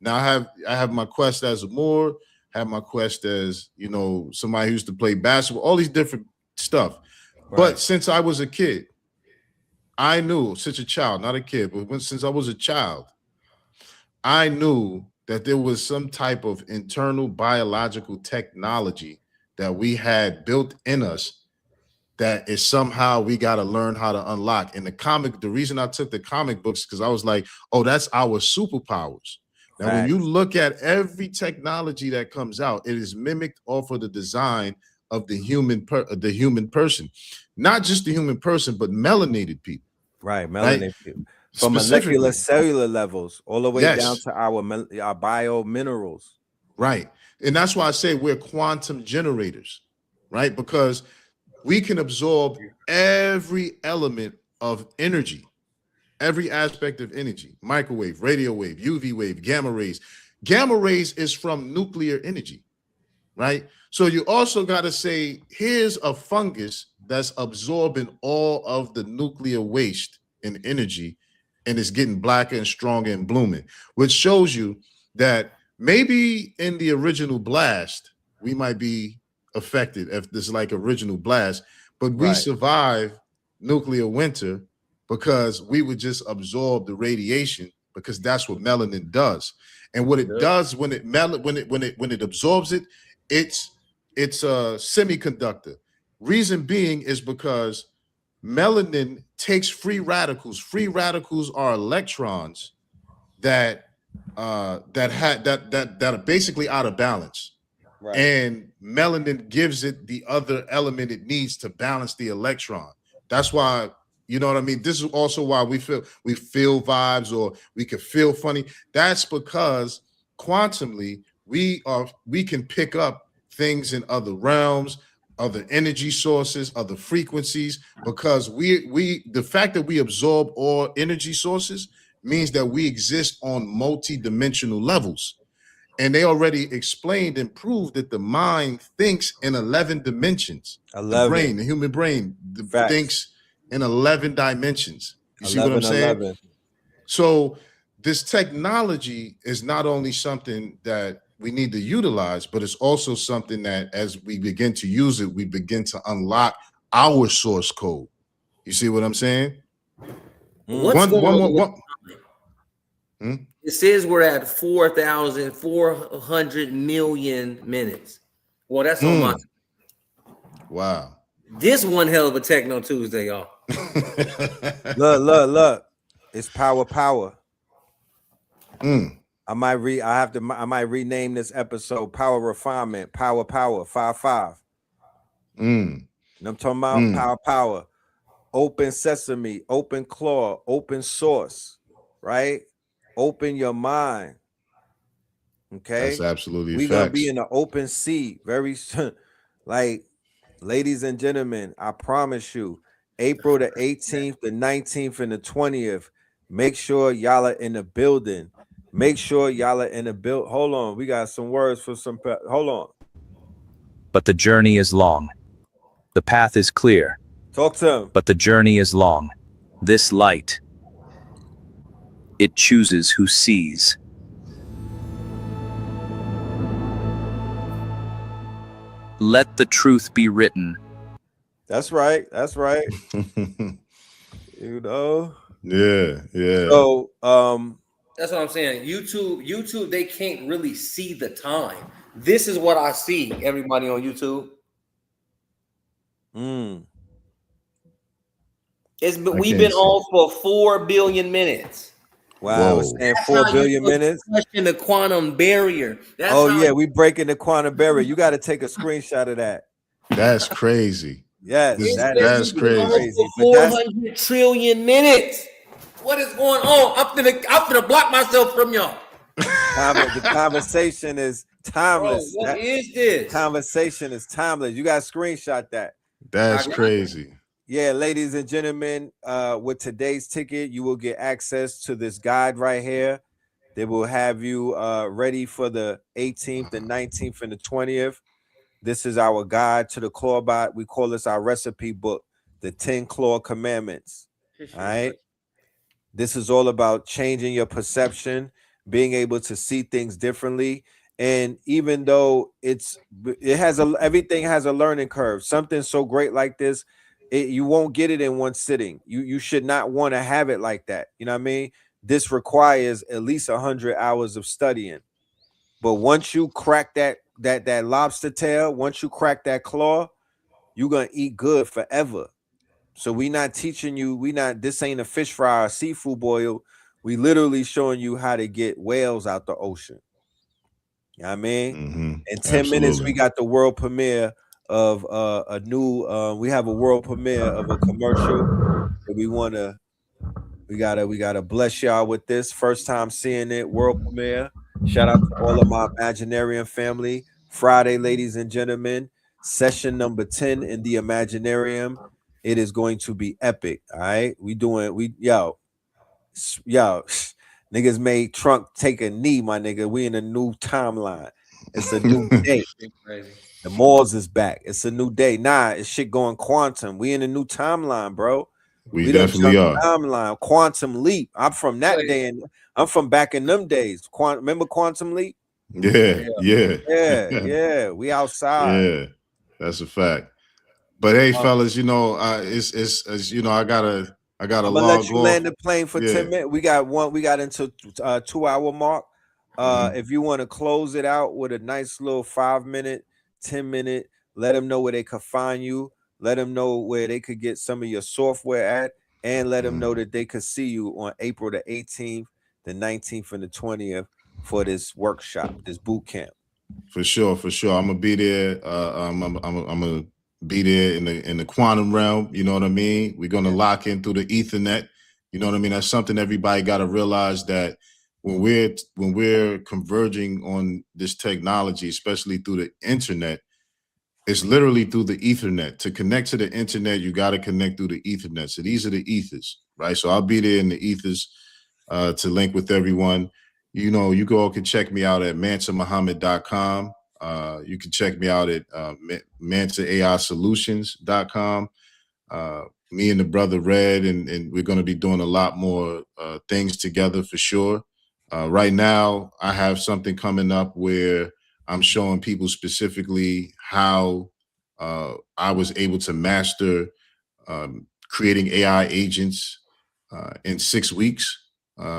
Now I have my quest as a Moor, have my quest as, you know, somebody who used to play basketball, all these different stuff. Right. But since I was a kid, I knew, since a child, not a kid, but since I was a child, I knew that there was some type of internal biological technology that we had built in us that is somehow we got to learn how to unlock. In the reason I took the comic books, because I was like, oh, that's our superpowers. Now, when you look at every technology that comes out, it is mimicked off of the design of the human person, not just the human person, but melanated people. Right, melanated people. From Specifically. molecular cellular levels all the way Yes. down to our bio minerals. Right. And that's why I say we're quantum generators, right? Because we can absorb every element of energy, every aspect of energy, microwave, radio wave, UV wave, gamma rays. Gamma rays is from nuclear energy, right? So you also got to say, here's a fungus that's absorbing all of the nuclear waste and energy, and it's getting blacker and stronger and blooming, which shows you that maybe in the original blast, we might be affected if this is like original blast, but we survive nuclear winter because we would just absorb the radiation, because that's what melanin does. And what it does when it absorbs it, it's a semiconductor. Reason being is because melanin takes free radicals. Free radicals are electrons that are basically out of balance. Right. And melanin gives it the other element it needs to balance the electron. That's why, you know what I mean? This is also why we feel vibes, or we can feel funny. That's because quantumly we can pick up things in other realms, other energy sources, other frequencies, because the fact that we absorb all energy sources means that we exist on multi-dimensional levels. And they already explained and proved that the mind thinks in 11 dimensions. 11. The human brain thinks in 11 dimensions. You see what I'm saying? 11. So this technology is not only something that we need to utilize, but it's also something that as we begin to use it, we begin to unlock our source code. You see what I'm saying? What's going on? It says we're at 4,400 million minutes. Well, that's on my. Wow. This one hell of a TechKNOW Tuesday, y'all. Look. It's power. I might rename this episode Power Refinement, Power 5. And I'm talking about power. Open sesame, open claw, open source, right? Open your mind. Okay. That's absolutely we're gonna be in the open sea very soon. Like, ladies and gentlemen, I promise you, April the 18th, the 19th, and the 20th. Make sure y'all are in the building. Hold on, we got some words for some. Hold on. But the journey is long. The path is clear. Talk to him. But the journey is long. This light, it chooses who sees. Let the truth be written. That's right. You know. Yeah. So that's what I'm saying. YouTube, they can't really see the time. This is what I see, everybody on YouTube. We've been on for 4 billion minutes. Wow, we're saying 4 billion minutes. Touching the quantum barrier. We breaking the quantum barrier. You got to take a screenshot of that. That's crazy. Yes, that's crazy. 400 trillion minutes. What is going on? I'm gonna block myself from y'all. The conversation is timeless. Bro, what is this? Conversation is timeless. You got to screenshot that. That's crazy. Yeah, ladies and gentlemen, with today's ticket, you will get access to this guide right here. They will have you ready for the 18th, the 19th, and the 20th. This is our guide to the clawbot. We call this our recipe book. the 10 claw commandments. All right. This is all about changing your perception, being able to see things differently. And even though it has everything has a learning curve, something so great like this, you won't get it in one sitting. You should not want to have it like that. You know what I mean? This requires at least 100 hours of studying. But once you crack that lobster tail, once you crack that claw, you're gonna eat good forever. So we not teaching you, this ain't a fish fry or seafood boil. We literally showing you how to get whales out the ocean. You know what I mean? In 10 minutes, we got the world premiere of a new we have a world premiere of a commercial that we gotta bless y'all with this. First time seeing it, world premiere. Shout out to all of my Imaginarium family. Friday, ladies and gentlemen, session number 10 in the Imaginarium. It is going to be epic. All right. Yo, niggas made Trump take a knee, my nigga. We in a new timeline. It's a new day. The malls is back. It's a new day. Nah, it's shit going quantum. We in a new timeline, bro. We definitely are. Timeline, quantum leap. I'm from that day, and I'm from back in them days. Remember quantum leap? Yeah. We outside. Yeah, that's a fact. But hey, fellas, you know, it's you know, I gotta I'm gonna let you land the plane for 10 minutes. We got into 2-hour mark. If you want to close it out with a nice little 5-minute, 10-minute, let them know where they could find you. Let them know where they could get some of your software at, and let them know that they could see you on April the 18th, the 19th, and the 20th for this workshop, this boot camp. For sure. I'm gonna be there. I'm gonna be there in the quantum realm. You know what I mean? We're gonna lock in through the Ethernet. You know what I mean? That's something everybody got to realize, that when we're converging on this technology, especially through the internet, it's literally through the Ethernet. To connect to the internet, you got to connect through the Ethernet. So these are the ethers, right? So I'll be there in the ethers to link with everyone. You know, you all can check me out at mansamuhammad.com. You can check me out at mansaaisolutions.com. Me and the brother Red, and we're going to be doing a lot more things together for sure. Right now, I have something coming up where I'm showing people specifically how I was able to master creating AI agents in 6 weeks.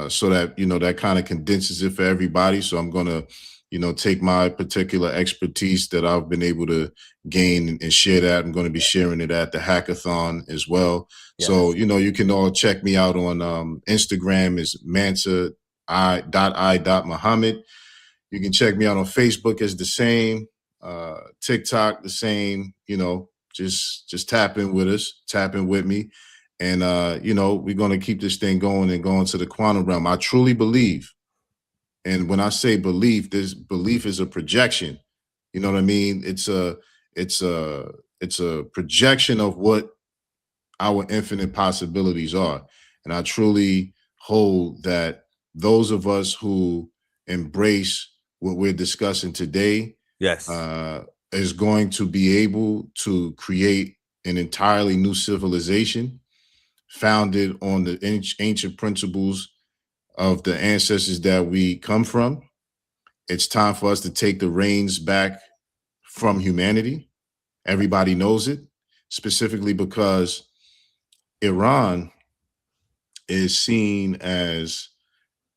So that, you know, that kind of condenses it for everybody. So I'm going to, you know, take my particular expertise that I've been able to gain and share that. I'm going to be sharing it at the hackathon as well. Yes. So, you know, you can all check me out on Instagram is mansa.i.muhammad. You can check me out on Facebook as the same, TikTok the same. You know, just tap in with us, tap in with me. And, you know, we're going to keep this thing going and going to the quantum realm. I truly believe. And when I say belief, this belief is a projection. You know what I mean? It's a projection of what our infinite possibilities are. And I truly hold that those of us who embrace what we're discussing today, yes, is going to be able to create an entirely new civilization founded on the ancient principles of the ancestors that we come from. It's time for us to take the reins back from humanity. Everybody knows it, specifically because Iran is seen as,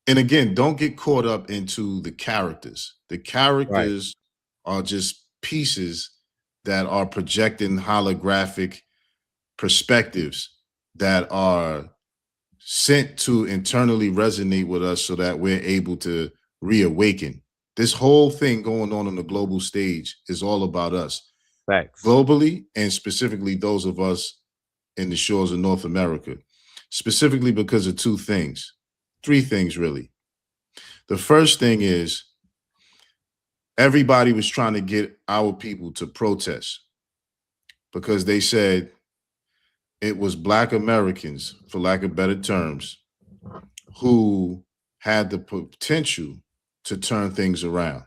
and again, don't get caught up into the characters. The characters are just pieces that are projecting holographic perspectives that are sent to internally resonate with us so that we're able to reawaken. This whole thing going on the global stage is all about us. Facts. Globally, and specifically those of us in the shores of North America, specifically because of three things really. The first thing is everybody was trying to get our people to protest because they said it was Black Americans, for lack of better terms, who had the potential to turn things around.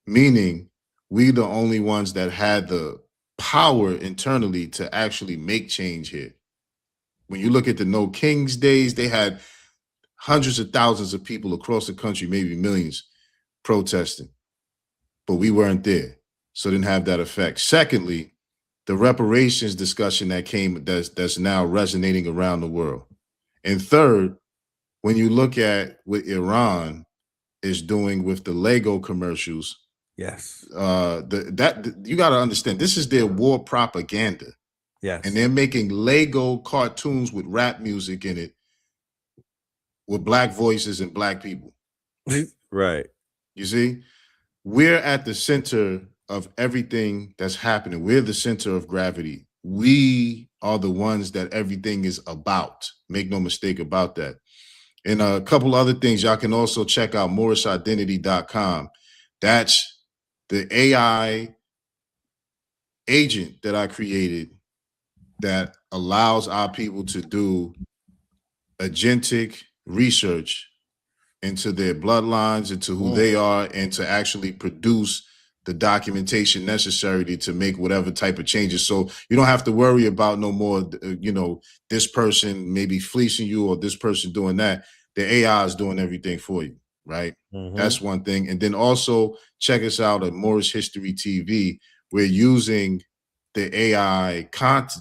Meaning, we the only ones that had the power internally to actually make change here. When you look at the No Kings days, they had hundreds of thousands of people across the country, maybe millions, protesting, but we weren't there, so it didn't have that effect. Secondly, the reparations discussion that's now resonating around the world. And third, when you look at what Iran is doing with the Lego commercials, Yes. You got to understand, this is their war propaganda. Yes. And they're making Lego cartoons with rap music in it with black voices and black people. Right. You see, we're at the center of everything that's happening. We're the center of gravity. We are the ones that everything is about. Make no mistake about that. And a couple other things, y'all can also check out morrisidentity.com. That's the AI agent that I created that allows our people to do agentic research into their bloodlines, into who they are, and to actually produce the documentation necessary to make whatever type of changes. So you don't have to worry about no more, this person maybe fleecing you or this person doing that. The AI is doing everything for you, right? That's one thing. And then also check us out at Morris History TV. We're using the AI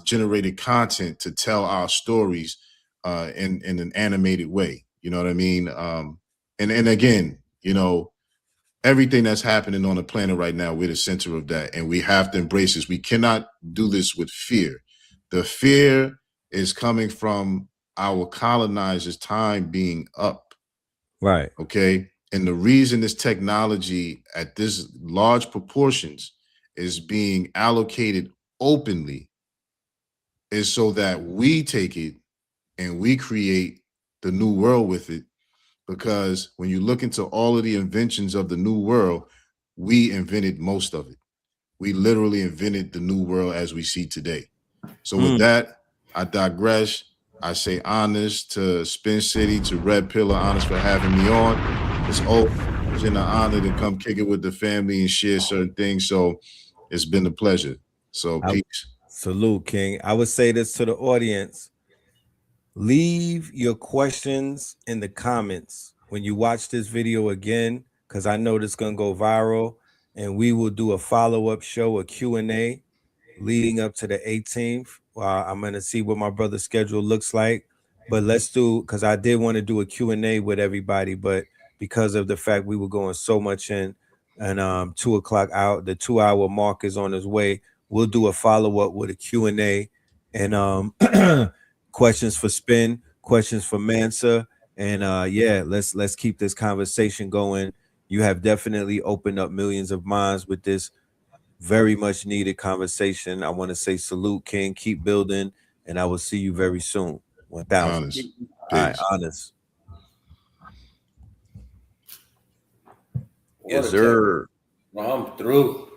generated content to tell our stories in an animated way. You know what I mean? And again, everything that's happening on the planet right now, we're the center of that, and we have to embrace this. We cannot do this with fear. The fear is coming from our colonizers' time being up. Right. Okay. And the reason this technology at this large proportions is being allocated openly is so that we take it and we create the new world with it. Because when you look into all of the inventions of the new world, we invented most of it. We literally invented the new world as we see today. So with that, I digress. I say honest to Spin City, to Red Pillar, honest for having me on. It's always an honor to come kick it with the family and share certain things. So it's been a pleasure. So peace. Salute, King. I would say this to the audience. Leave your questions in the comments when you watch this video again, because I know this is going to go viral, and we will do a follow-up show, a Q&A leading up to the 18th. I'm going to see what my brother's schedule looks like, but let's do, because I did want to do a Q&A with everybody, but because of the fact we were going so much in, and 2 o'clock out, the 2-hour mark is on its way. We'll do a follow-up with a Q&A and questions for Spin, questions for Mansa, and let's keep this conversation going. You have definitely opened up millions of minds with this very much needed conversation. I want to say salute, King. Keep building, and I will see you very soon. 1,000. Honest. All right, honest. Yes, sir. Well, I'm through.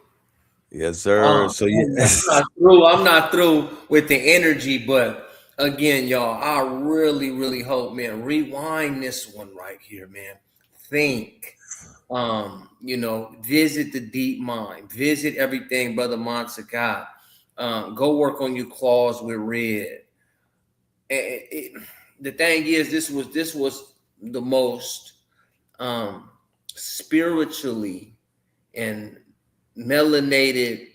Yes, sir. So I'm not through with the energy, but again, y'all, I really, really hope, man, rewind this one right here, man. Think. Visit the deep mind, visit everything Brother Mansa got. Go work on your claws with Red. The thing is, this was the most spiritually and melanated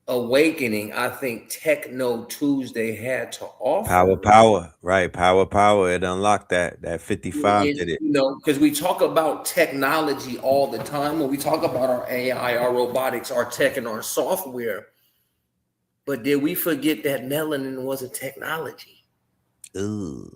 awakening I think TechKNOW Tuesday had to offer. Power, right? Power. It unlocked that 55 did it. Because we talk about technology all the time when we talk about our AI, our robotics, our tech, and our software. But did we forget that melanin was a technology? Ooh.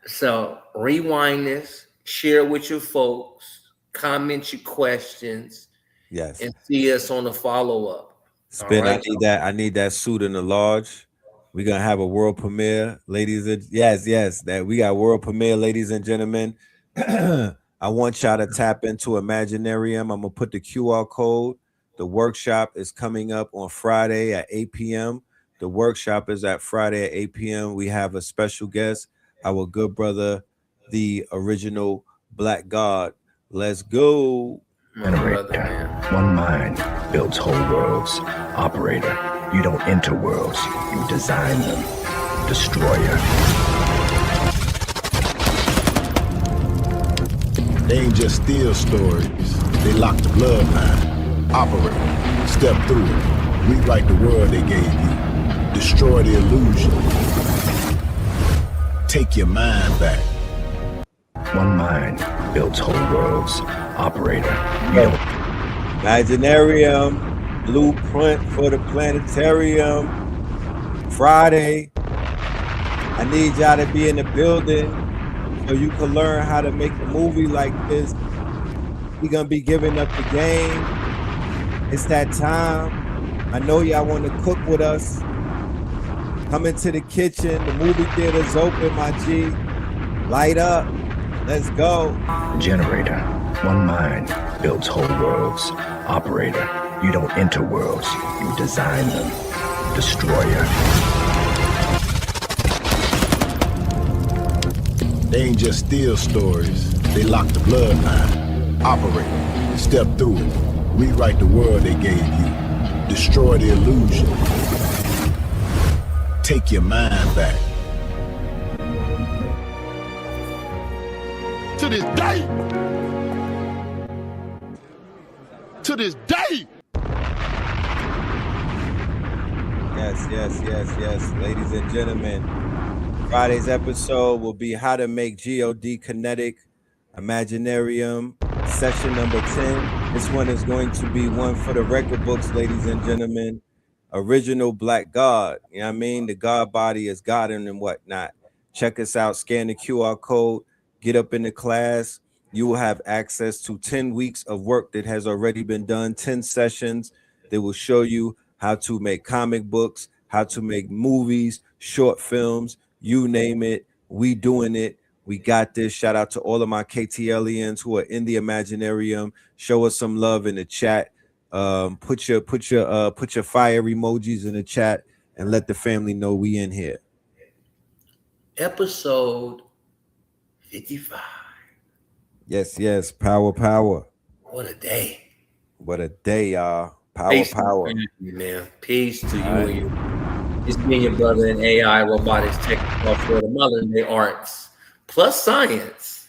So rewind this, share with your folks, comment your questions, yes, and see us on the follow-up. Spin, right, I need that suit in the lodge. We're gonna have a world premiere, ladies and yes, that we got world premiere, ladies and gentlemen. I want y'all to tap into Imaginarium. I'm gonna put the QR code. The workshop is coming up on Friday at 8 p.m. The workshop is at Friday at 8 p.m. We have a special guest, our good brother, the original Black God. Let's go. Generator. One mind builds whole worlds. Operator, you don't enter worlds, you design them. Destroyer. They ain't just steal stories, they lock the bloodline. Operate, step through it, rewrite the world they gave you. Destroy the illusion. Take your mind back. One mind builds whole worlds. Operator, you don't. Imaginarium, blueprint for the planetarium. Friday. I need y'all to be in the building so you can learn how to make a movie like this. We're gonna be giving up the game. It's that time. I know y'all want to cook with us. Come into the kitchen. The movie theater's open, my G. Light up. Let's go. Generator. One mind builds whole worlds. Operator, you don't enter worlds, you design them. Destroyer. They ain't just steal stories, they lock the bloodline. Operate, step through it, rewrite the world they gave you. Destroy the illusion. Take your mind back. To this day! To this day! Yes. Ladies and gentlemen, Friday's episode will be how to make God kinetic. Imaginarium, session number 10. This one is going to be one for the record books, ladies and gentlemen. Original Black God. You know what I mean? The God body is God and whatnot. Check us out. Scan the QR code. Get up in the class. You will have access to 10 weeks of work that has already been done, 10 sessions that will show you how to make comic books, how to make movies, short films, you name it. We doing it. We got this. Shout out to all of my KTLians who are in the Imaginarium. Show us some love in the chat. Put your fire emojis in the chat and let the family know we in here. Episode 55. Yes. Power. What a day. What a day, y'all. Peace Power. To you, man. Peace to you All right. and you. It's me and your brother in AI, robotics, tech, for the modern day arts, plus science.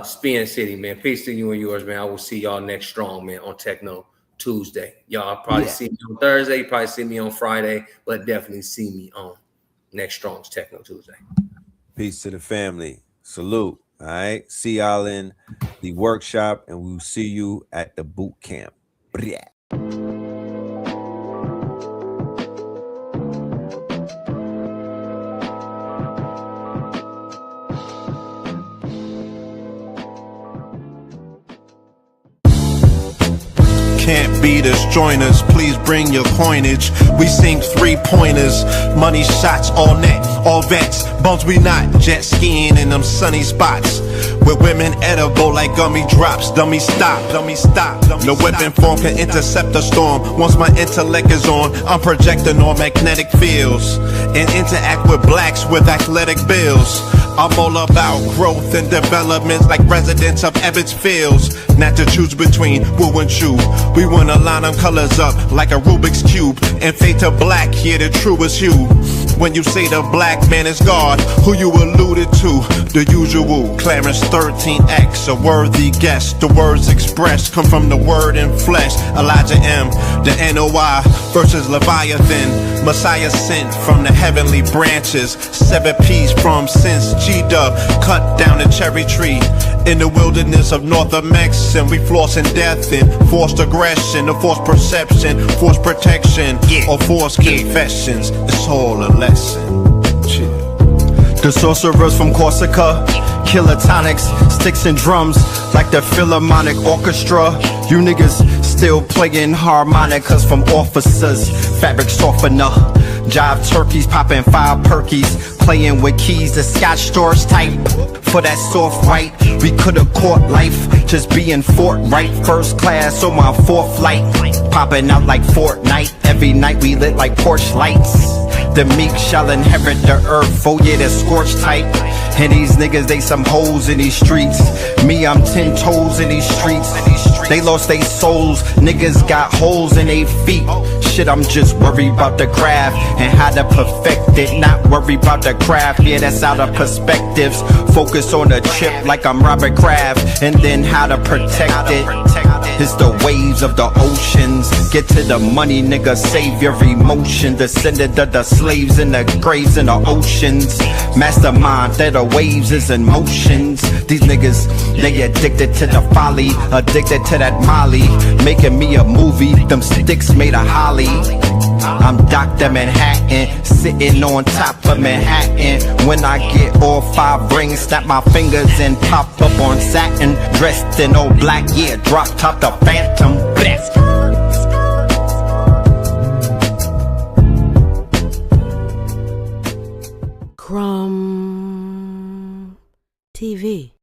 Spin City, man. Peace to you and yours, man. I will see y'all next strong, man, on TechKNOW Tuesday. Y'all probably see me on Thursday, probably see me on Friday, but definitely see me on next strong's TechKNOW Tuesday. Peace to the family. Salute. All right. See y'all in the workshop, and we'll see you at the boot camp. Bria. Can't beat us, join us, please bring your coinage. We sink 3-pointers, money shots, all net, all vets. Bumps we not, jet skiing in them sunny spots. With women edible like gummy drops. Dummy stop. No weapon form can intercept a storm. Once my intellect is on, I'm projecting on magnetic fields and interact with blacks with athletic bills. I'm all about growth and development like residents of Ebbets Fields. Not to choose between woo and chew. We wanna line them colors up like a Rubik's Cube and fade to black, yeah, the truest hue. When you say the black man is God, who you alluded to? The usual, Clarence 13X, a worthy guess. The words expressed come from the word in flesh. Elijah M, the NOI versus Leviathan. Messiah sent from the heavenly branches. 7 P's from since G-Dub cut down the cherry tree. In the wilderness of North Amex, and we flossing death and forced aggression, or forced perception, forced protection, or forced confessions. It's all a lesson. Chill. The sorcerers from Corsica, killer tonics, sticks and drums, like the Philharmonic Orchestra. You niggas still playing harmonicas from officers. Fabric softener, jive turkeys, popping 5 perkies, playing with keys, the Scotch stores type. For that soft white, we could've caught life, just being forthright. First class on my 4th flight, popping out like Fortnite. Every night we lit like porch lights. The meek shall inherit the earth. Oh yeah, they're scorched type. And these niggas, they some hoes in these streets. Me, I'm 10 toes in these streets. They lost their souls. Niggas got holes in their feet. Shit, I'm just worried about the craft and how to perfect it. Not worried about the craft. Yeah, that's out of perspectives. Focus on the chip like I'm Robert Kraft. And then how to protect it. It's the waves of the oceans. Get to the money, nigga, save your emotion. Descended of the slaves in the graves in the oceans. Mastermind that the waves is in motions. These niggas, they addicted to the folly, addicted to that molly. Making me a movie, them sticks made of holly. I'm Dr. Manhattan, sitting on top of Manhattan. When I get all 5 rings, snap my fingers and pop up on satin. Dressed in all black, yeah, drop top the Phantom. Bless. Crumb TV.